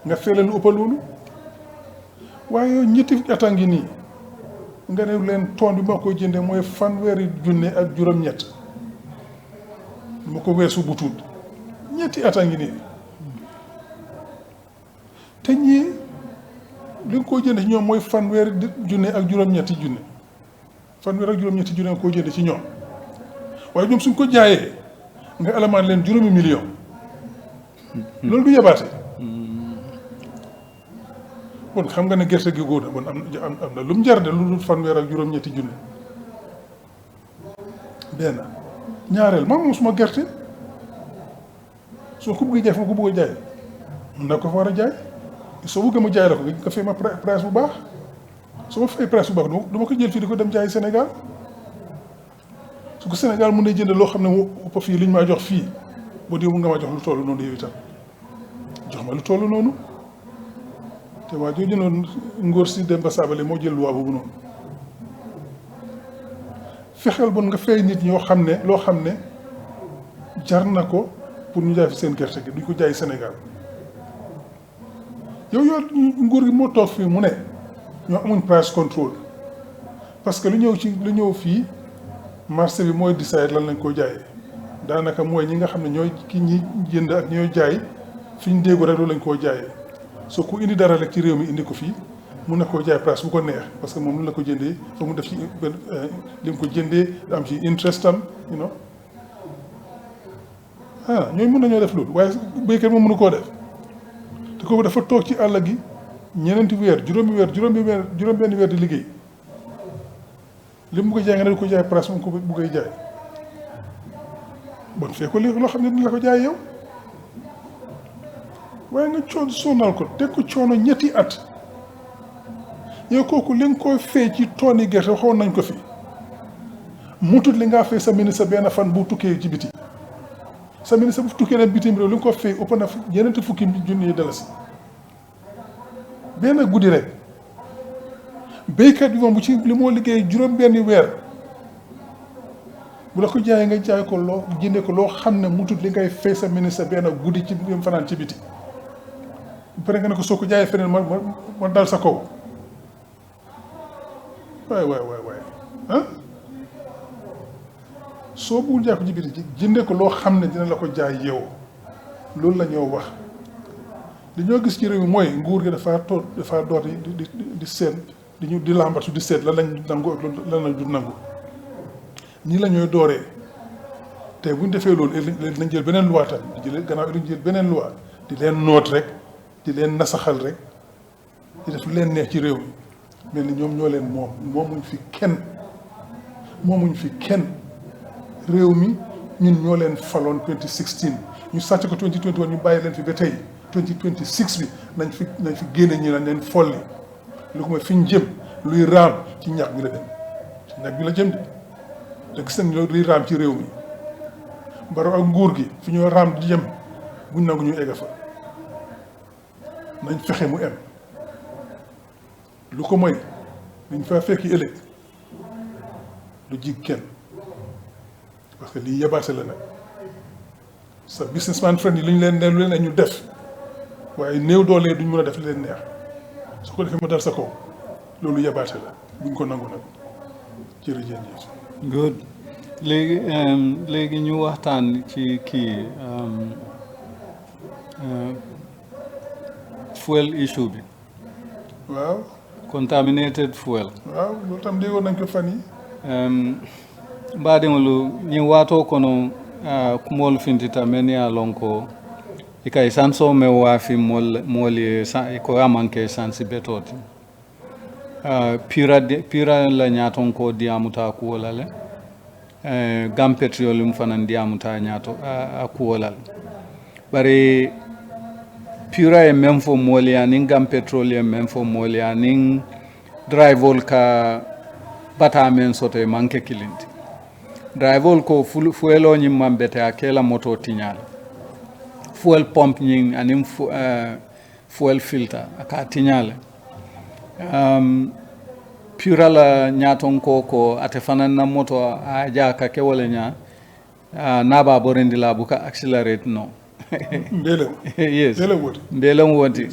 nga feele lu ëpp loolu waaye yow ñetti at a ngi nii nga ne leen tonne bi ma ko jëndee mooy $1,000 ak juróom-ñett ma ko weesu bu tuut ñetti at a ngi nii te ñii li nga koo jënd ci ñoom mooy $1,000 ak juróom-ñetti junne $1,000 ak juróom-ñetti junne nga koo jënd ci ñoom waaye ñoom suñ ko jaayee nga alamaan leen $5 millions loolu du yabaate bon xam nga ne gerte gi góor na bon am na lu mu jar de lu dul $1,000 ak juróom-ñetti junne benn ñaareel man moom suma gerte soo ko bëggee jaay foo ko bëgg a jaay mun naa ko fa war a jaay soo bëggee ma jaay la ko nga fay ma price bu baax su ma fay price bu baax du ma ko jël fii di ko dem jaay Sénégal su ko Sénégal mun na jënd loo xam ne moo ëpp fii li ñu maa jox fii boo dee mun nga maa jox lu toll noonu yow itam jox ma lu toll noonu te waa jooju noonu ngóor si Demba Sabali moo jël loi boobu noonu fexeel bon nga fay nit ñoo xam ne loo xam ne jar na ko pour ñu jaay fi seen gerte gi duñ ko jaay Sénégal yow nguur gi moo toog fii mu ne ñoo amuñ price control parce que lu ñëw fii marché bi mooy décider lan lañ ko jaayee daanaka mooy ñi nga xam ne ñooy ki ñi jënd ak ñooy jaay fi ñu déggu rek loolu lañ koo jaayee soo ko indi dara rek ci réew mi indi ko fii mun na koo jaay price bu ko neex parce que moom lu la ko jëndee fa mu def ci li mu ko jëndee am ci interest am ñooy mën nañoo def loolu waaye béykat moom mënu koo def te kooku dafa toog ci àll gi ñeneenti weer juróom-benn weer di liggéey li mu bëgg a jaay nga ne ko jaay price mu ko bëggee jaay bon fee ko loo xam ne dina la ko jaay yow waaye nga sonal ko teg ko coono ñetti at yow kooku li nga koy fay ci tooni gerte waxoon nañ ko fi mutut li nga fay sa ministre benn fan bu tukkee ci biti sa ministre bu tukkee na bitim réew li nga ko fay ëpp na ñeneenti fukki junni dalasi benn guddi rek béykat bi moom bu ci li moo liggéey juróom-benni weer bu la ko jaayee nga jaay ko loo jëndee ko loo xam ne mutut li ngay fay sa ministre benn guddi ci fanaan ci biti bu pare nga ne ko soo ko jaayee feneen ma dal sa kaw waay soo bëggul jaay ko ci biti jëndee ko loo xam ne dina la ko jaay yow loolu la ñoo wax li ñoo gis ci réew mi mooy nguur gi dafa door di seet di làmbatu di seet lan lañ nangu ak lan lañ du nangu ñii la ñooy dooree te buñ defee loolu léegi nañ jël beneen loi tam di jël beneen loi di leen noot rek di leen nasaxal rek di def lu leen neex ci réew mi mel ni ñoom ñoo leen moomuñ fi kenn réew mi ñun ñoo leen faloon 2016 ñu sàcc ko 2021 ñu bàyyi leen fi ba tey 2026 bi nañ fi génne ñi nañ leen folli lu ko mooy fi ñu jëm luy raam ci ñax bi la dem ci ñax bi la jëm de te gis nañ luy raam ci réew mi Barrow ak nguur gi fi ñoo raam di jëm buñ nangu ñu egga fa nañ fexe mu em lu ko mooy dañ fa fekki ëllëg lu jig kenn parce que lii yabaate la nag sa businessman friend yi li ñu leen ñu def waaye néew doole duñ mën a def leen neex su ko defee mu dal sa kaw loolu yabaate la buñ ko nangu nag jërëjëf. good léegi ñu waxtaan ci kii fuel issue bi. waaw. contaminated fuel. waaw loolu tam déggoon nañ ko fan yi. mbaadiŋolu ñiŋ waatoo kono kumoolu fintita meŋ ye a loŋ ko i ka esansoo meŋ waafi moolu ye ko a maŋ ke esansi betoo ti pira la ñaatoŋ ko diyaamuta a kuwo la le gam petrolium fanaŋ diyaamuta a kuwo la le bari pira ye meŋ fo moolu ye aniŋ gam petrol ye meŋ fo moolu ye aniŋ drivol ka bataa meŋ soto ye maŋ ke kilinti drivol ko fuelo ñiŋ maŋ bete a ke la moto tiñaa le fuel pump ñiŋ aniŋ fuel filter a ka tiñaa le pura la ñaatoŋ ko ate fanaŋ na moto a jaa ka ke wo le ñaa naa be a borindi la a buka accelerate no yes mbeleŋ woti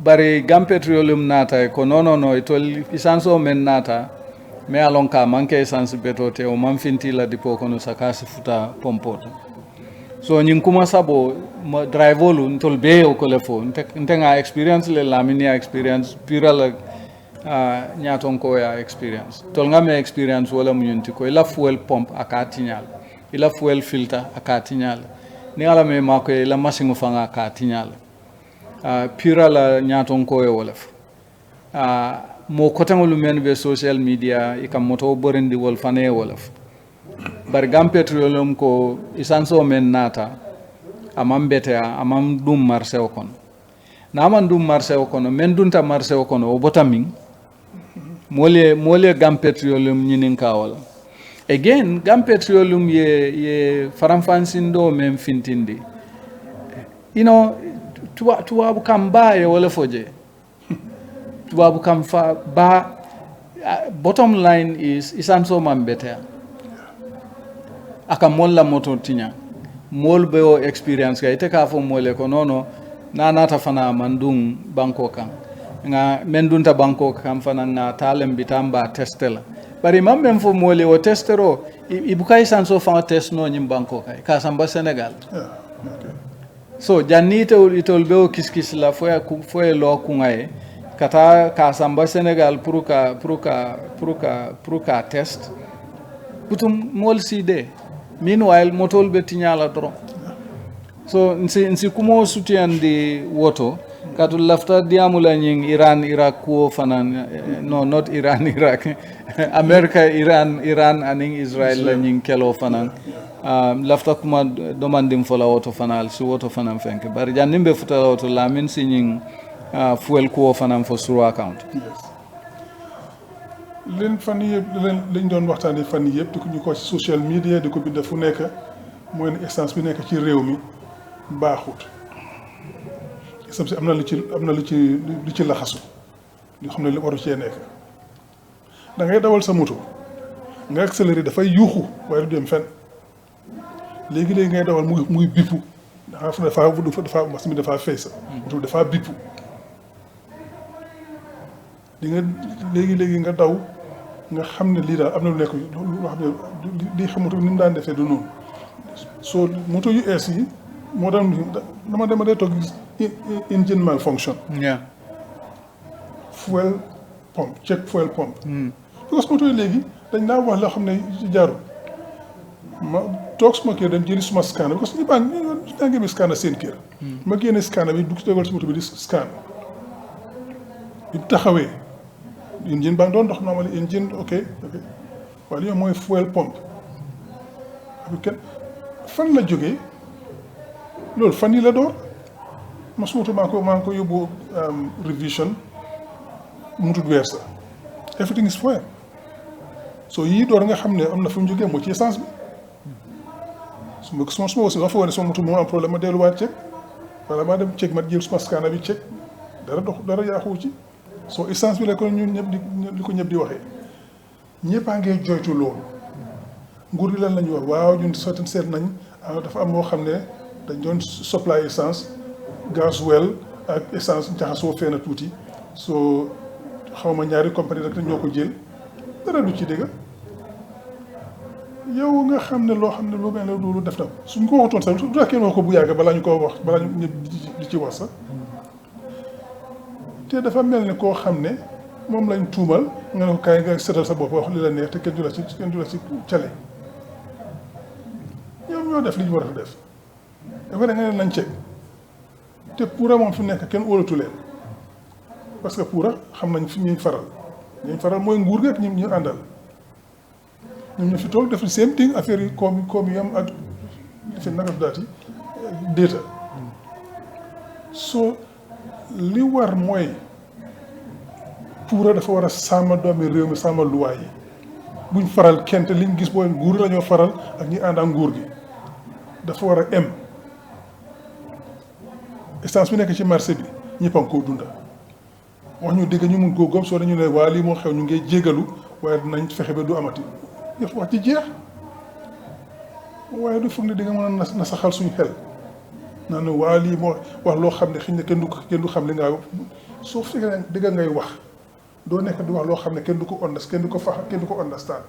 bari gam petroleum naata ko nono itol isanso men naata me alon ka manke essence beto te o man finti la dipo kono sakasi futa pompoto so ñing kuma sabo drivolu ntol be o ko le fo ntenga experience le laminia experience pura la ñaton ko ya experience tol ngame experience wala mu ñunti ko ila fuel pump aka tiñal ila fuel filter aka tiñal ni ala me mako ila machine fanga aka tiñal pura la ñaton ko e wolef mo kotangolu men be social media e kam moto borindi wol fane wolef bar gam petroleum ko isanso men nata amam bete amam dum marché o kono na man dum marché o kono men dunta marché o kono o botamin mole gam petroleum nyinin kawala again gam petroleum ye faramfansindo men fintindi you know tuwabu kam ba e wala foje tuwabu kam fa ba bottom line is isanso man better aka molla moto tinya mol be o experience ga ite ka fo mole ko nono nanata fana mandung banko kan nga mendunta banko kan fana na talem bitamba testela bari mambe fo mole o testero ibuka isanso fa test no nyim banko kai ka samba Senegal so janite itol be o kiskis la fo lo kungae kata ka samba Senegal pour ka test putum mol side meanwhile motol be tinyala dro so nsi kumo sutiandi woto katu lafta diamula nying Iran Iraq ko fanan no not Iran Iraq America Iran aning Israel la nying kelo fanan lafta kuma demanding fola woto fanal su woto fanan fenke bari janimbe futa woto la min si nying fuel ko fanan fo sur account leen fan yëpp lañ doon waxtaanee fan yëpp di ko ñu ko ci social media di ko bind fu nekk mooy ne essence bi nekk ci réew mi baaxut essence bi am na lu ci laxasu li xam ne li waru cee nekk da ngay dawal sa moto nga accéléré dafay yuuxu waaye du dem fenn léegi ngay dawal muy bippu dafa mas mi dafa fees moto dafa bippu di nga léegi nga daw nga xam ne lii daal am na lu nekk loo xam ne lii xamatu ni mu daan defee du noonu soo moto yu ees yi moo daan dama day toog engine malfunction fuel pump check fuel pump parce que moto yi léegi dañ daa wax loo xam ne jaarul ma toog suma kër dem jëli suma scanner parce que ñu baa bi scanner seen kër ma génne scanner bi dugg tegal si moto bi di scanner bi taxawee engine baa ngi doon dox normal engine ok waaye li mooy fuel pump kenn fan la jógee loolu fan yi la door ma su moto maa ngi ko yóbbu revision mu tudd weer sa everything is fuel so yii door nga xam ne am na fu mu jógee moo ci essence bi suma aussi ma fa wane suma moto moo am problème ma delluwaat check wala maa dem check ma jël suma scanner bi check dara yaaxu ci so essence bi la ko ñun ñëpp di waxee ñëpp a ngee joytu loolu nguur gi lan la ñu wax waaw ñun seet nañ dafa am moo xam ne dañ doon supply essence gasoil ak essence jaxasoo fee na tuuti soo xaw ma ñaari compagnie rek ñoo ko jël dara du ci dégg yow nga xam ne loo xam ne lu mel ne loolu def na suñ ko waxatoon sax du tax kenn wax ko bu yàgg balaa ñu koo wax balaa ñu di ci wax sax te dafa mel ne koo xam ne moom lañ tuumal nga ne ko kaay nga seetal sa bopp wax li la neex te kenn du la ci cale ñoom ñoo def li ñu war a def dafa ne nga ne nañ ceeb te Pura moom fi nekk kenn óolatu leen parce que Pura xam nañ fi ñuy faral mooy nguur gi ak ñi ñu àndal ñoom ñu fi toog def same thing affaire yi koom yi am ak defe naka daati déeta soo li war mooy Pura dafa war a sàmm doomi réew mi sàmm luwaay yi buñ faral kenn te liñ gis booy nguur la ñoo faral ak ñi ànd ak nguur gi dafa war a em essence bi nekk ci marché bi ñëpp a ngi koo dunda wax ñu dégg ñu mun koo gëm soo dañu ne waa lii moo xew ñu ngi jégalu waaye dinañ fexe ba du amati yëf wax ci jeex waaye du foog ne di nga mën a nasaxal suñu xel naan waa lii moo wax loo xam ne xëy na kenn du xam li nga soo fekkee dëgg ngay wax doo nekk di wax loo xam ne kenn du ko understand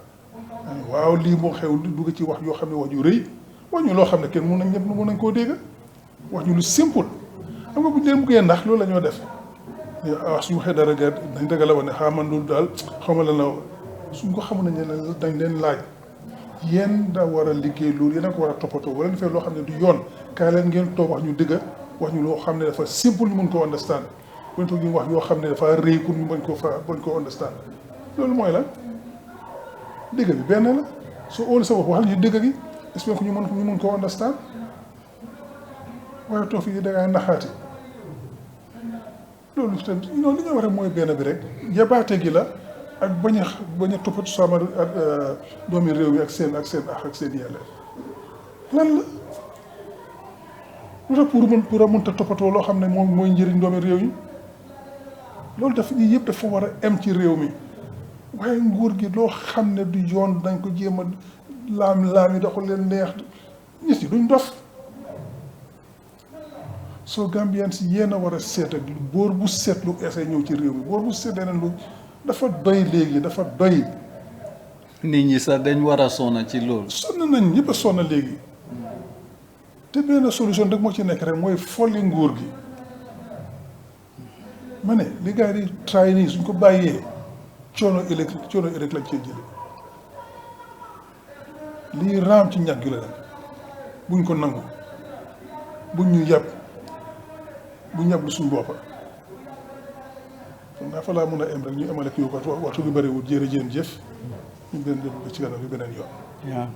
waaw lii moo xew dugg ci wax yoo xam ne wax yu rëy wax ñu loo xam ne kenn mun nañ koo dégg wax ñu lu simple xam nga bu ñu leen buggee ndax loolu la ñoo def suñu waxee dara nga dañ dëgg la wax ne man loolu daal xaw ma la na suñ ko xamul nañ ne dañ leen laaj yéen da war a liggéey loolu yéen a ko war a toppatoo wala defee loo xam ne du yoon kaay leen ngeen toog wax ñu dëgg wax ñu loo xam ne dafa simple ñu mun ko understand buñ toog ñu wax yoo xam ne dafa rëy pour ñu bañ ko understand loolu mooy la dëgg bi benn la soo óolu sa bopp waxal ñu dëgg gi espère que ñu mun ko understand waaye toog fii da ngaa naxaati loolu te li ñu war a mooy benn bi rek yabaate gi la ak bañ a toppatu sama doomi réew mi ak seen yàlla lan la lu tax pour a mënta toppatoo loo xam ne moom mooy njëriñ doomi réew yi loolu yëpp dafa war a em ci réew mi waaye nguur gi loo xam ne du yoon dañ ko jéem a laam yi da ko leen neex nit yi duñ dof soo Gambien si yéen a war a seet ak boor bu seet lu essayé ñëw ci réew mi boor bu seet leneen lu dafa doy léegi dafa doy. nit ñi sax dañ war a sonna ci loolu. sonn nañ ñëpp a sonna léegi te benn solution rek moo ci nekk rek mooy folli nguur gi ma ne li gars yi di try nii suñ ko bàyyee coono ëllëg lañ cee jële lii raam ci ñàkk gi la dem buñ ko nangu buñ ñu yàpp buñ yàpp lu suñ boppa kon naa fa laa mun a em rek ñu emale kii ko waxtu bi bëriwul jërëjëf ñu beneen ci kanam bi beneen yoon. Yeah.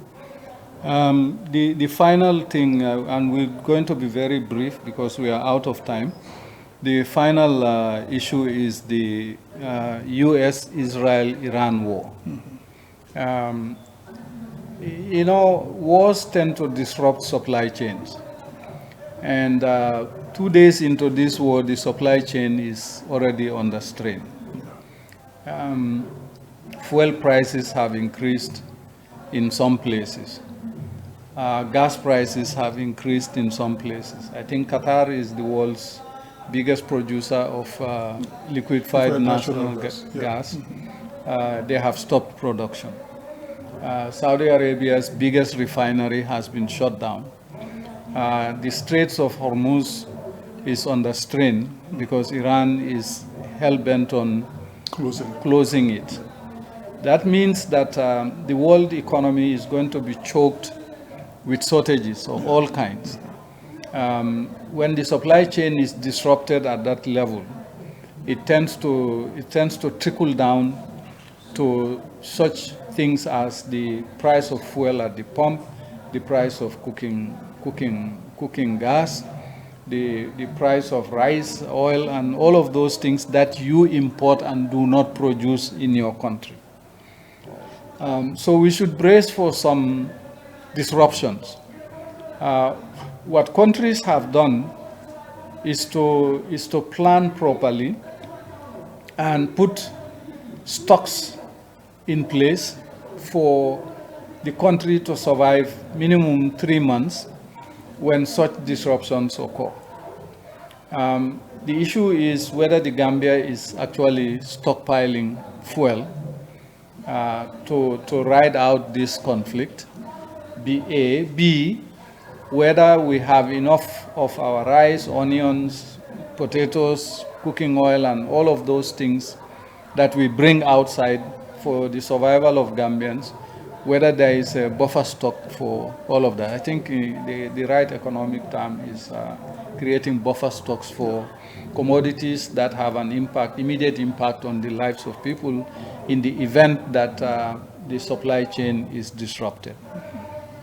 The final thing, and we're going to be very brief because we are out of time. The final issue is the U.S.-Israel-Iran war. Wars tend to disrupt supply chains. And 2 days into this war, the supply chain is already under strain. Fuel prices have increased in some places. Gas prices have increased in some places. I think Qatar is the world's biggest producer of liquefied natural gas. They have stopped production. Saudi Arabia's biggest refinery has been shut down. The Straits of Hormuz is under strain because Iran is hell-bent on closing it. That means that the world economy is going to be choked with shortages of all kinds. When the supply chain is disrupted at that level, it tends to trickle down to such things as the price of fuel at the pump, the price of cooking gas, the price of rice, oil, and all of those things that you import and do not produce in your country. So we should brace for some disruptions. What countries have done is to plan properly and put stocks in place for the country to survive minimum 3 months when such disruptions occur. The issue is whether the Gambia is actually stockpiling fuel to ride out this conflict, A. B, whether we have enough of our rice, onions, potatoes, cooking oil, and all of those things that we bring outside for the survival of Gambians, whether there is a buffer stock for all of that. I think the right economic term is creating buffer stocks for commodities that have an impact, immediate impact on the lives of people in the event that the supply chain is disrupted.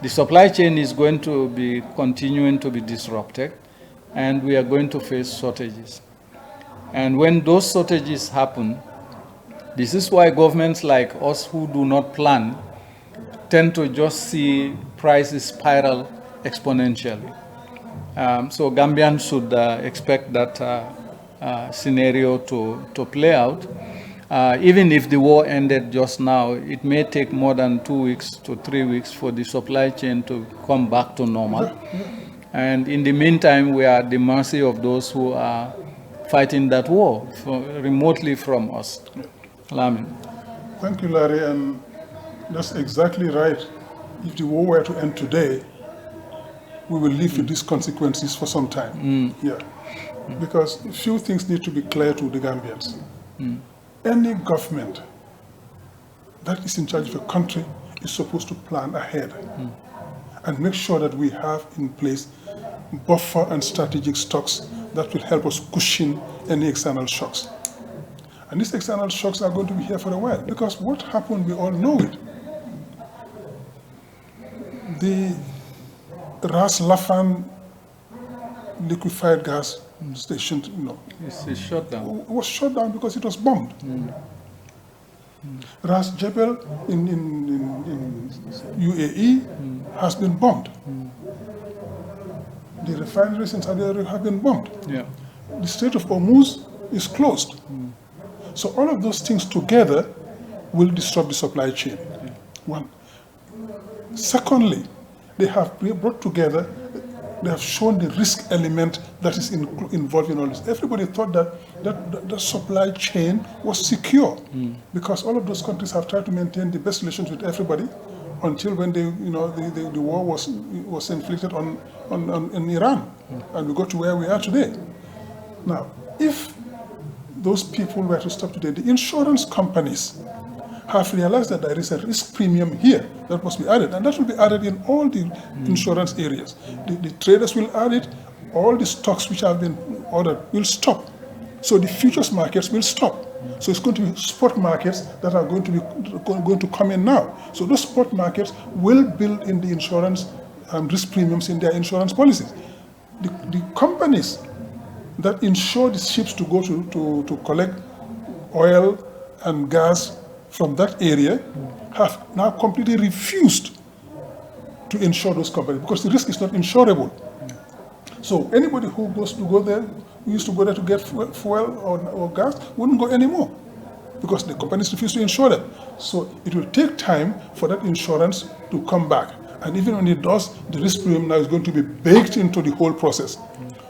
The supply chain is going to be continuing to be disrupted, and we are going to face shortages. And when those shortages happen, this is why governments like us who do not plan tend to just see prices spiral exponentially. So Gambians should expect that scenario to play out. Even if the war ended just now, it may take more than 2 weeks to 3 weeks for the supply chain to come back to normal. And in the meantime, we are at the mercy of those who are fighting that war remotely from us. Lamin. Thank you, Larry, and that's exactly right. If the war were to end today, we will live with these consequences for some time. Yeah, because a few things need to be clear to the Gambians. Any government that is in charge of a country is supposed to plan ahead and make sure that we have in place buffer and strategic stocks that will help us cushion any external shocks. And these external shocks are going to be here for a while, because what happened, we all know it. The Ras Laffan liquefied gas station, It's shut down. was shut down because it was bombed. Ras Jebel in UAE has been bombed. The refineries in Saudi Arabia have been bombed. Yeah. The Strait of Hormuz is closed. So all of those things together will disrupt the supply chain. One. Secondly, they have brought together, they have shown the risk element that is involved in all this. Everybody thought that the supply chain was secure because all of those countries have tried to maintain the best relations with everybody until when the war was inflicted on Iran, and we got to where we are today. Now, if those people were to stop today, the insurance companies have realized that there is a risk premium here that must be added, and that will be added in all the insurance areas. The traders will add it, all the stocks which have been ordered will stop. So the futures markets will stop. So it's going to be spot markets that are going to come in now. So those spot markets will build in the insurance risk premiums in their insurance policies. The companies that insure the ships to go to collect oil and gas from that area have now completely refused to insure those companies because the risk is not insurable. So anybody who used to go there to get fuel or gas wouldn't go anymore because the companies refuse to insure them. So it will take time for that insurance to come back. And even when it does, the risk premium now is going to be baked into the whole process.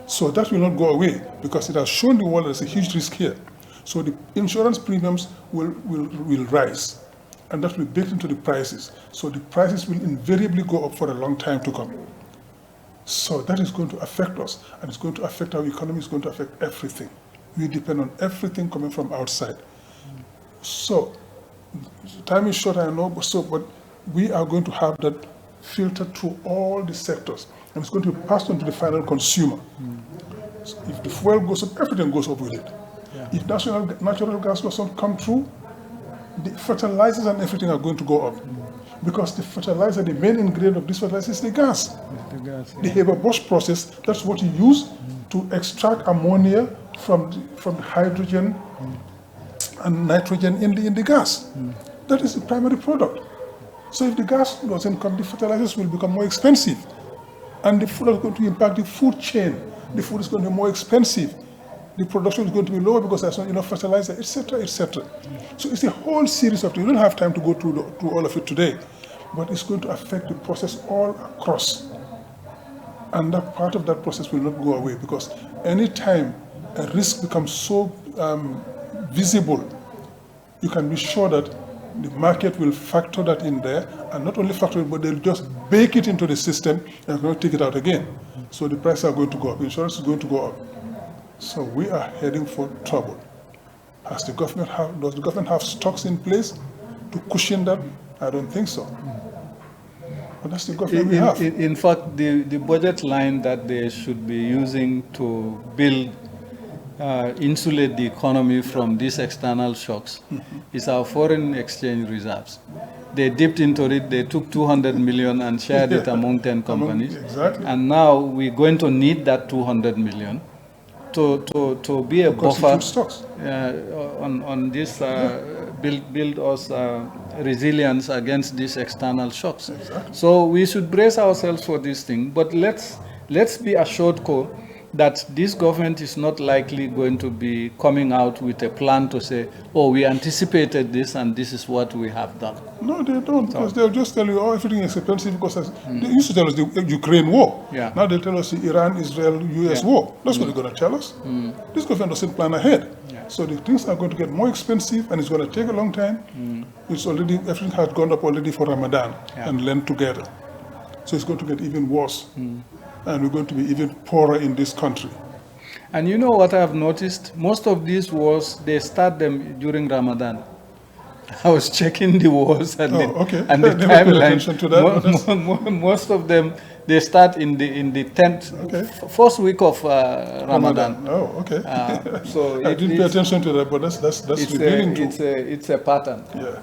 So that will not go away because it has shown the world there's a huge risk here. So the insurance premiums will rise, and that will be baked into the prices. So the prices will invariably go up for a long time to come. So that is going to affect us, and it's going to affect our economy, it's going to affect everything. We depend on everything coming from outside. So time is short, I know, but we are going to have that filtered through all the sectors, and it's going to be passed on to the final consumer. So if the fuel goes up, everything goes up with it. Yeah. If natural gas doesn't come through, the fertilizers and everything are going to go up. Because the fertilizer, the main ingredient of this fertilizer is the gas. The Haber-Bosch process, that's what you use to extract ammonia from the hydrogen and nitrogen in the gas. That is the primary product. So if the gas doesn't come, the fertilizers will become more expensive. And the food is going to impact the food chain. The food is going to be more expensive. The production is going to be lower because there's not enough fertilizer, etc., etc. So it's a whole series of things. We don't have time to go through all of it today, but it's going to affect the process all across. And that part of that process will not go away, because any time a risk becomes so visible, you can be sure that the market will factor that in there, and not only factor it, but they'll just bake it into the system and going to take it out again. So the prices are going to go up, insurance is going to go up. So we are heading for trouble. Does the government have stocks in place to cushion that? I don't think so. But that's the government we have. In fact, the budget line that they should be using to build, insulate the economy from these external shocks is our foreign exchange reserves. They dipped into it, they took 200 million and shared it among 10 companies. Exactly. And now we're going to need that 200 million to be a buffer on this, build us resilience against these external shocks. Exactly. So we should brace ourselves for this thing, but let's be assured, that this government is not likely going to be coming out with a plan to say, oh, we anticipated this and this is what we have done. No, they don't, because they'll just tell you, oh, everything is expensive, because they used to tell us the Ukraine war. Yeah. Now they tell us the Iran, Israel, US war. That's what they're going to tell us. This government doesn't plan ahead. Yeah. So the things are going to get more expensive, and it's going to take a long time. It's already, everything has gone up already for Ramadan and Lent together. So it's going to get even worse. And we're going to be even poorer in this country. And you know what I've noticed? Most of these wars, they start them during Ramadan. I was checking the wars and the timeline. Most of them, they start in the 10th, first week of Ramadan. Oh, okay. So I didn't pay attention to that, but that's revealing too. It's a pattern. Yeah.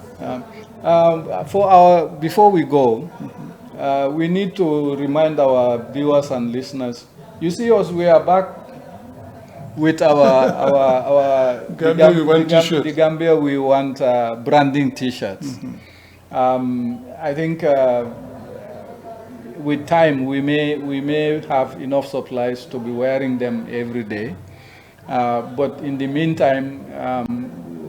Before we go, we need to remind our viewers and listeners. You see us, we are back with our the Gambia We Want branding T-shirts. I think with time we may have enough supplies to be wearing them every day, but in the meantime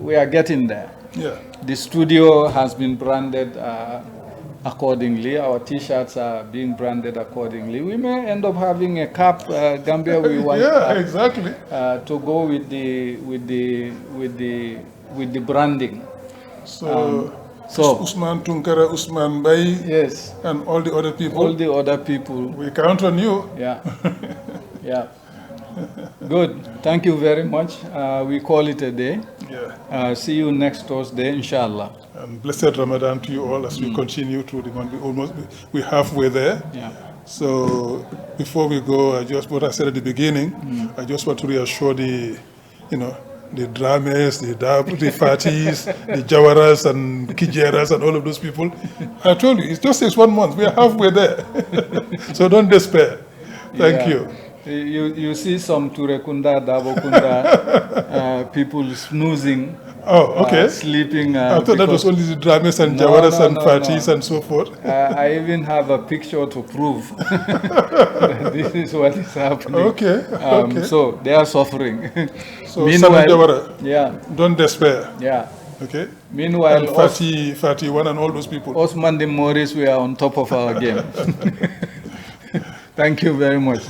we are getting there. Yeah. The studio has been branded accordingly. Our T-shirts are being branded accordingly. We may end up having a cap, Gambia We Want, exactly, to go with the branding. So Usman Tunkara, Usman Bay, yes, and all the other people. All the other people. We count on you. Yeah, yeah. Good. Thank you very much. We call it a day. Yeah. See you next Thursday, inshallah. And blessed Ramadan to you all as we continue through the month. We're halfway there. Yeah. So before we go, what I said at the beginning, I just want to reassure the dramas, the Fatis, the Jawaras and Kijeras and all of those people. I told you, it just takes 1 month. We are halfway there. So don't despair. Thank you. You see some Turekunda, Dabokunda people snoozing. Oh, okay. Sleeping. I thought that was only the dramas and Jawaras and Fatis and so forth. I even have a picture to prove that this is what is happening. Okay. So they are suffering. So meanwhile, Jawara, yeah, don't despair. Yeah. Okay. Meanwhile, Fati One and all those people. Osman de Morris, we are on top of our game. Thank you very much.